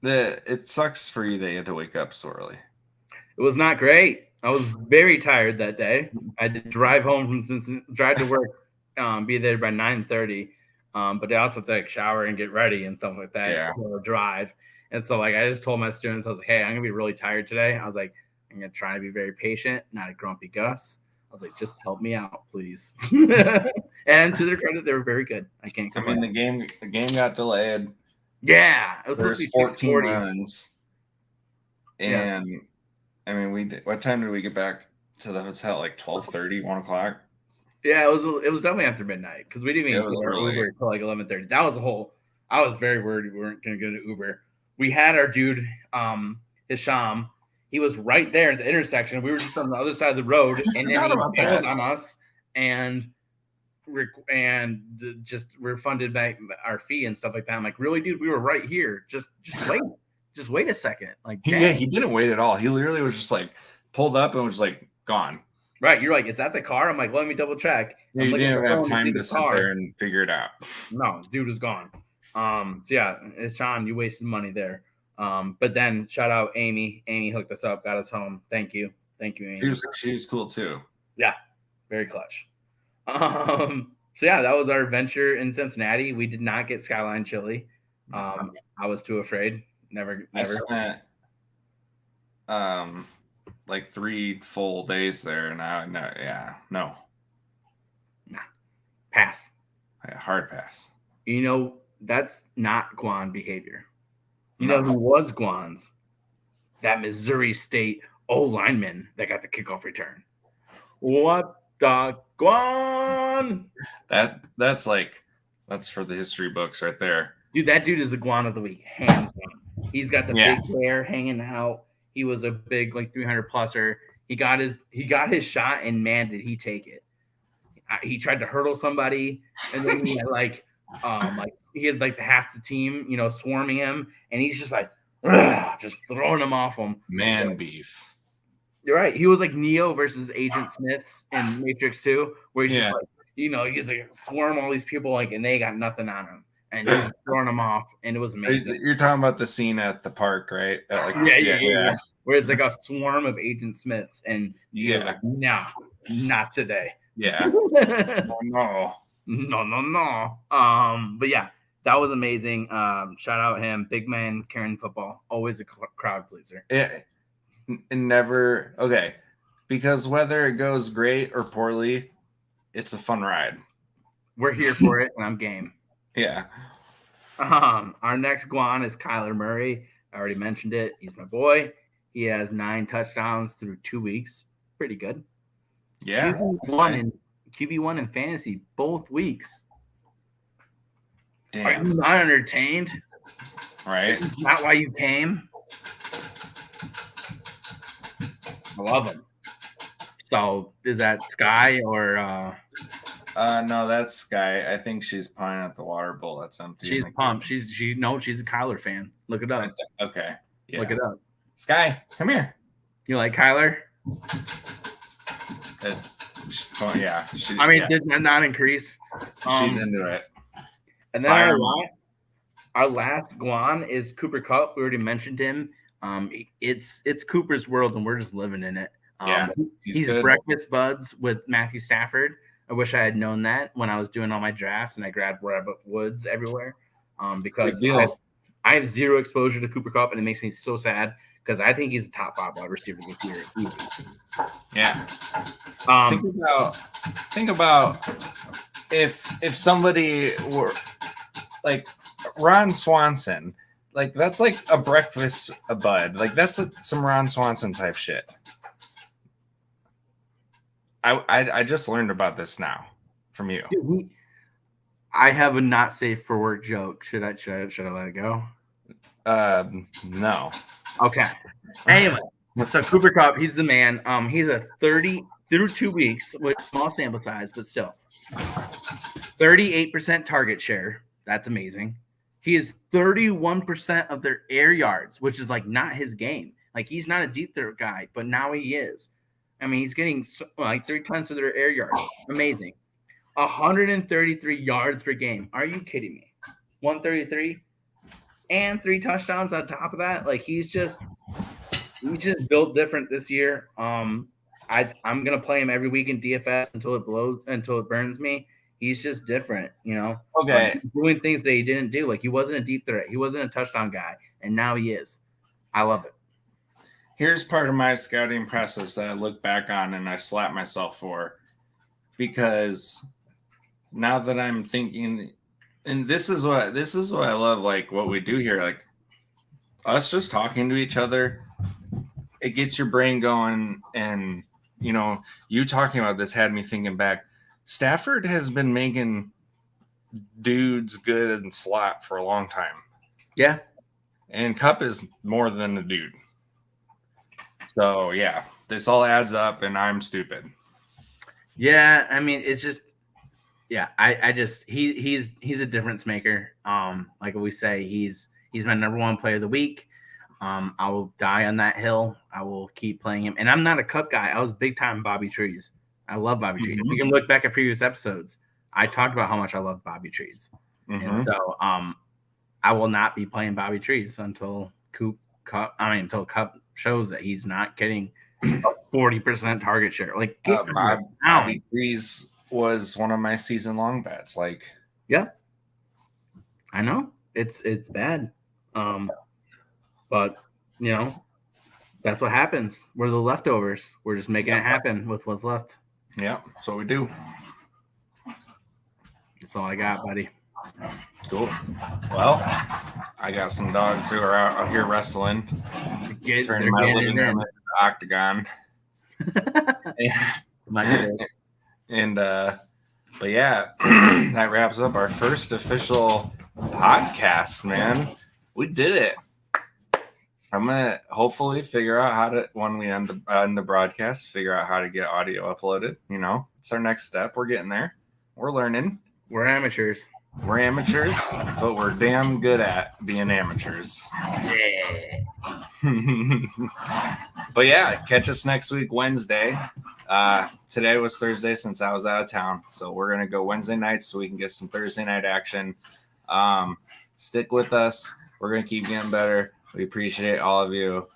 It sucks for you that you had to wake up so early. It was not great. I was very tired that day. I had to drive home from Cincinnati, drive to work, be there by 9:30. But I also have to like shower and get ready and stuff like that. Yeah. So drive. And so like I just told my students, I was like, "Hey, I'm gonna be really tired today." I was like, "I'm gonna try to be very patient, not a grumpy Gus." I was like, "Just help me out, please." And to their credit, they were very good. I can't complain. I mean, the game got delayed. Yeah, it was supposed to be 14 runs. And yeah. I mean, what time did we get back to the hotel? Like 12:30, 1 o'clock. Yeah, it was definitely after midnight because we didn't even go Uber until like 11:30. That was a whole. I was very worried we weren't going to get an Uber. We had our dude, Hisham. He was right there at the intersection. We were just on the other side of the road, and then he bailed on us and just refunded back our fee and stuff like that. I'm like, really, dude? We were right here. Just wait a second. Like, he didn't wait at all. He literally was just like pulled up and was just like gone. Right, you're like, is that the car? I'm like, let me double check. Yeah, you didn't have time to sit there and figure it out. No, dude was gone. So yeah, it's Sean. You wasted money there. But then shout out Amy. Amy hooked us up, got us home. Thank you, Amy. She was cool too. Yeah, very clutch. So yeah, that was our adventure in Cincinnati. We did not get Skyline Chili. I was too afraid. Never. I spent like 3 full days there. No. Pass. Hard pass. You know, that's not Guan behavior. You know who was Guan's? That Missouri State O-lineman that got the kickoff return. What the Guan? That's for the history books right there. Dude, that dude is the Guan of the week. Hands down. He's got the big hair hanging out. He was a big 300 pluser. He got his shot, and man, did he take it. He tried to hurdle somebody, and then he had the half the team, swarming him, and he's just just throwing them off him. Man beef. You're right. He was like Neo versus Agent Smiths in Matrix 2, where he's just he's like swarm all these people and they got nothing on him. And he was throwing them off, and it was amazing. You're talking about the scene at the park, right? Yeah. Where it's like a swarm of Agent Smiths, and no, not today. Yeah. No. But yeah, that was amazing. Shout out him, big man, carrying football, always a crowd pleaser. Never okay, because whether it goes great or poorly, it's a fun ride. We're here for it, and I'm game. Yeah. Our next Guan is Kyler Murray. I already mentioned it. He's my boy. He has 9 touchdowns through 2 weeks. Pretty good. Yeah. QB1 in fantasy both weeks. Damn. Are you not entertained? Right. This is not why you came. I love him. So is that Sky or no, that's Sky. I think she's pawing at the water bowl. That's empty. She's pumped. She's a Kyler fan. Look it up. Okay. Yeah. Look it up. Sky, come here. You like Kyler? Yeah. Does not increase. She's into it. And then our last Guan is Cooper Kupp. We already mentioned him. It's Cooper's world, and we're just living in it. He's breakfast buds with Matthew Stafford. I wish I had known that when I was doing all my drafts, and I grabbed Rabbit Woods everywhere. Because I have zero exposure to Cooper Kupp, and it makes me so sad because I think he's a top 5 wide receiver this year. Yeah. Think about if somebody were like Ron Swanson, that's like a breakfast bud. That's some Ron Swanson type shit. I just learned about this now from you. Dude, I have a not safe for work joke. Should I let it go? No. Okay. Anyway, so Cooper Kupp, he's the man. He's a 30 through 2 weeks with small sample size, but still 38% target share. That's amazing. He is 31% of their air yards, which is not his game. He's not a deep throw guy, but now he is. He's getting 3 tons of their air yards. Amazing. 133 yards per game. Are you kidding me? 133 and 3 touchdowns on top of that. He's just built different this year. I'm gonna play him every week in DFS until it burns me. He's just different, Okay. Doing things that he didn't do. He wasn't a deep threat. He wasn't a touchdown guy, and now he is. I love it. Here's part of my scouting process that I look back on and I slap myself for, because now that I'm thinking, and this is what I love, what we do here, us just talking to each other, it gets your brain going. And you talking about this had me thinking back. Stafford has been making dudes good in slot for a long time. Yeah. And Kupp is more than a dude. So, yeah, this all adds up, and I'm stupid. Yeah, I mean, it's just, yeah, I just he's a difference maker. Like we say, he's my number one player of the week. I will die on that hill. I will keep playing him. And I'm not a Kupp guy. I was big time Bobby Trees. I love Bobby Trees. You can look back at previous episodes. I talked about how much I love Bobby Trees. And so I will not be playing Bobby Trees until Kupp shows that he's not getting a 40% target share. Like Bobby Trees was one of my season long bets. Like, yeah, I know it's bad. But you know, that's what happens. We're the leftovers. We're just making it happen with what's left. Yeah, that's what we do. That's all I got, buddy. Cool. Well, I got some dogs who are out here wrestling. Turning my living room into the octagon. But yeah, that wraps up our first official podcast, man. We did it. I'm gonna hopefully figure out how to, when we end the broadcast, figure out how to get audio uploaded. You know, it's our next step. We're getting there. We're learning. We're amateurs. We're amateurs, but we're damn good at being amateurs. Yeah. But yeah, catch us next week, Wednesday. Today was Thursday since I was out of town. So we're going to go Wednesday nights so we can get some Thursday night action. Stick with us. We're going to keep getting better. We appreciate all of you.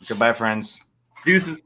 Goodbye, friends. Deuces.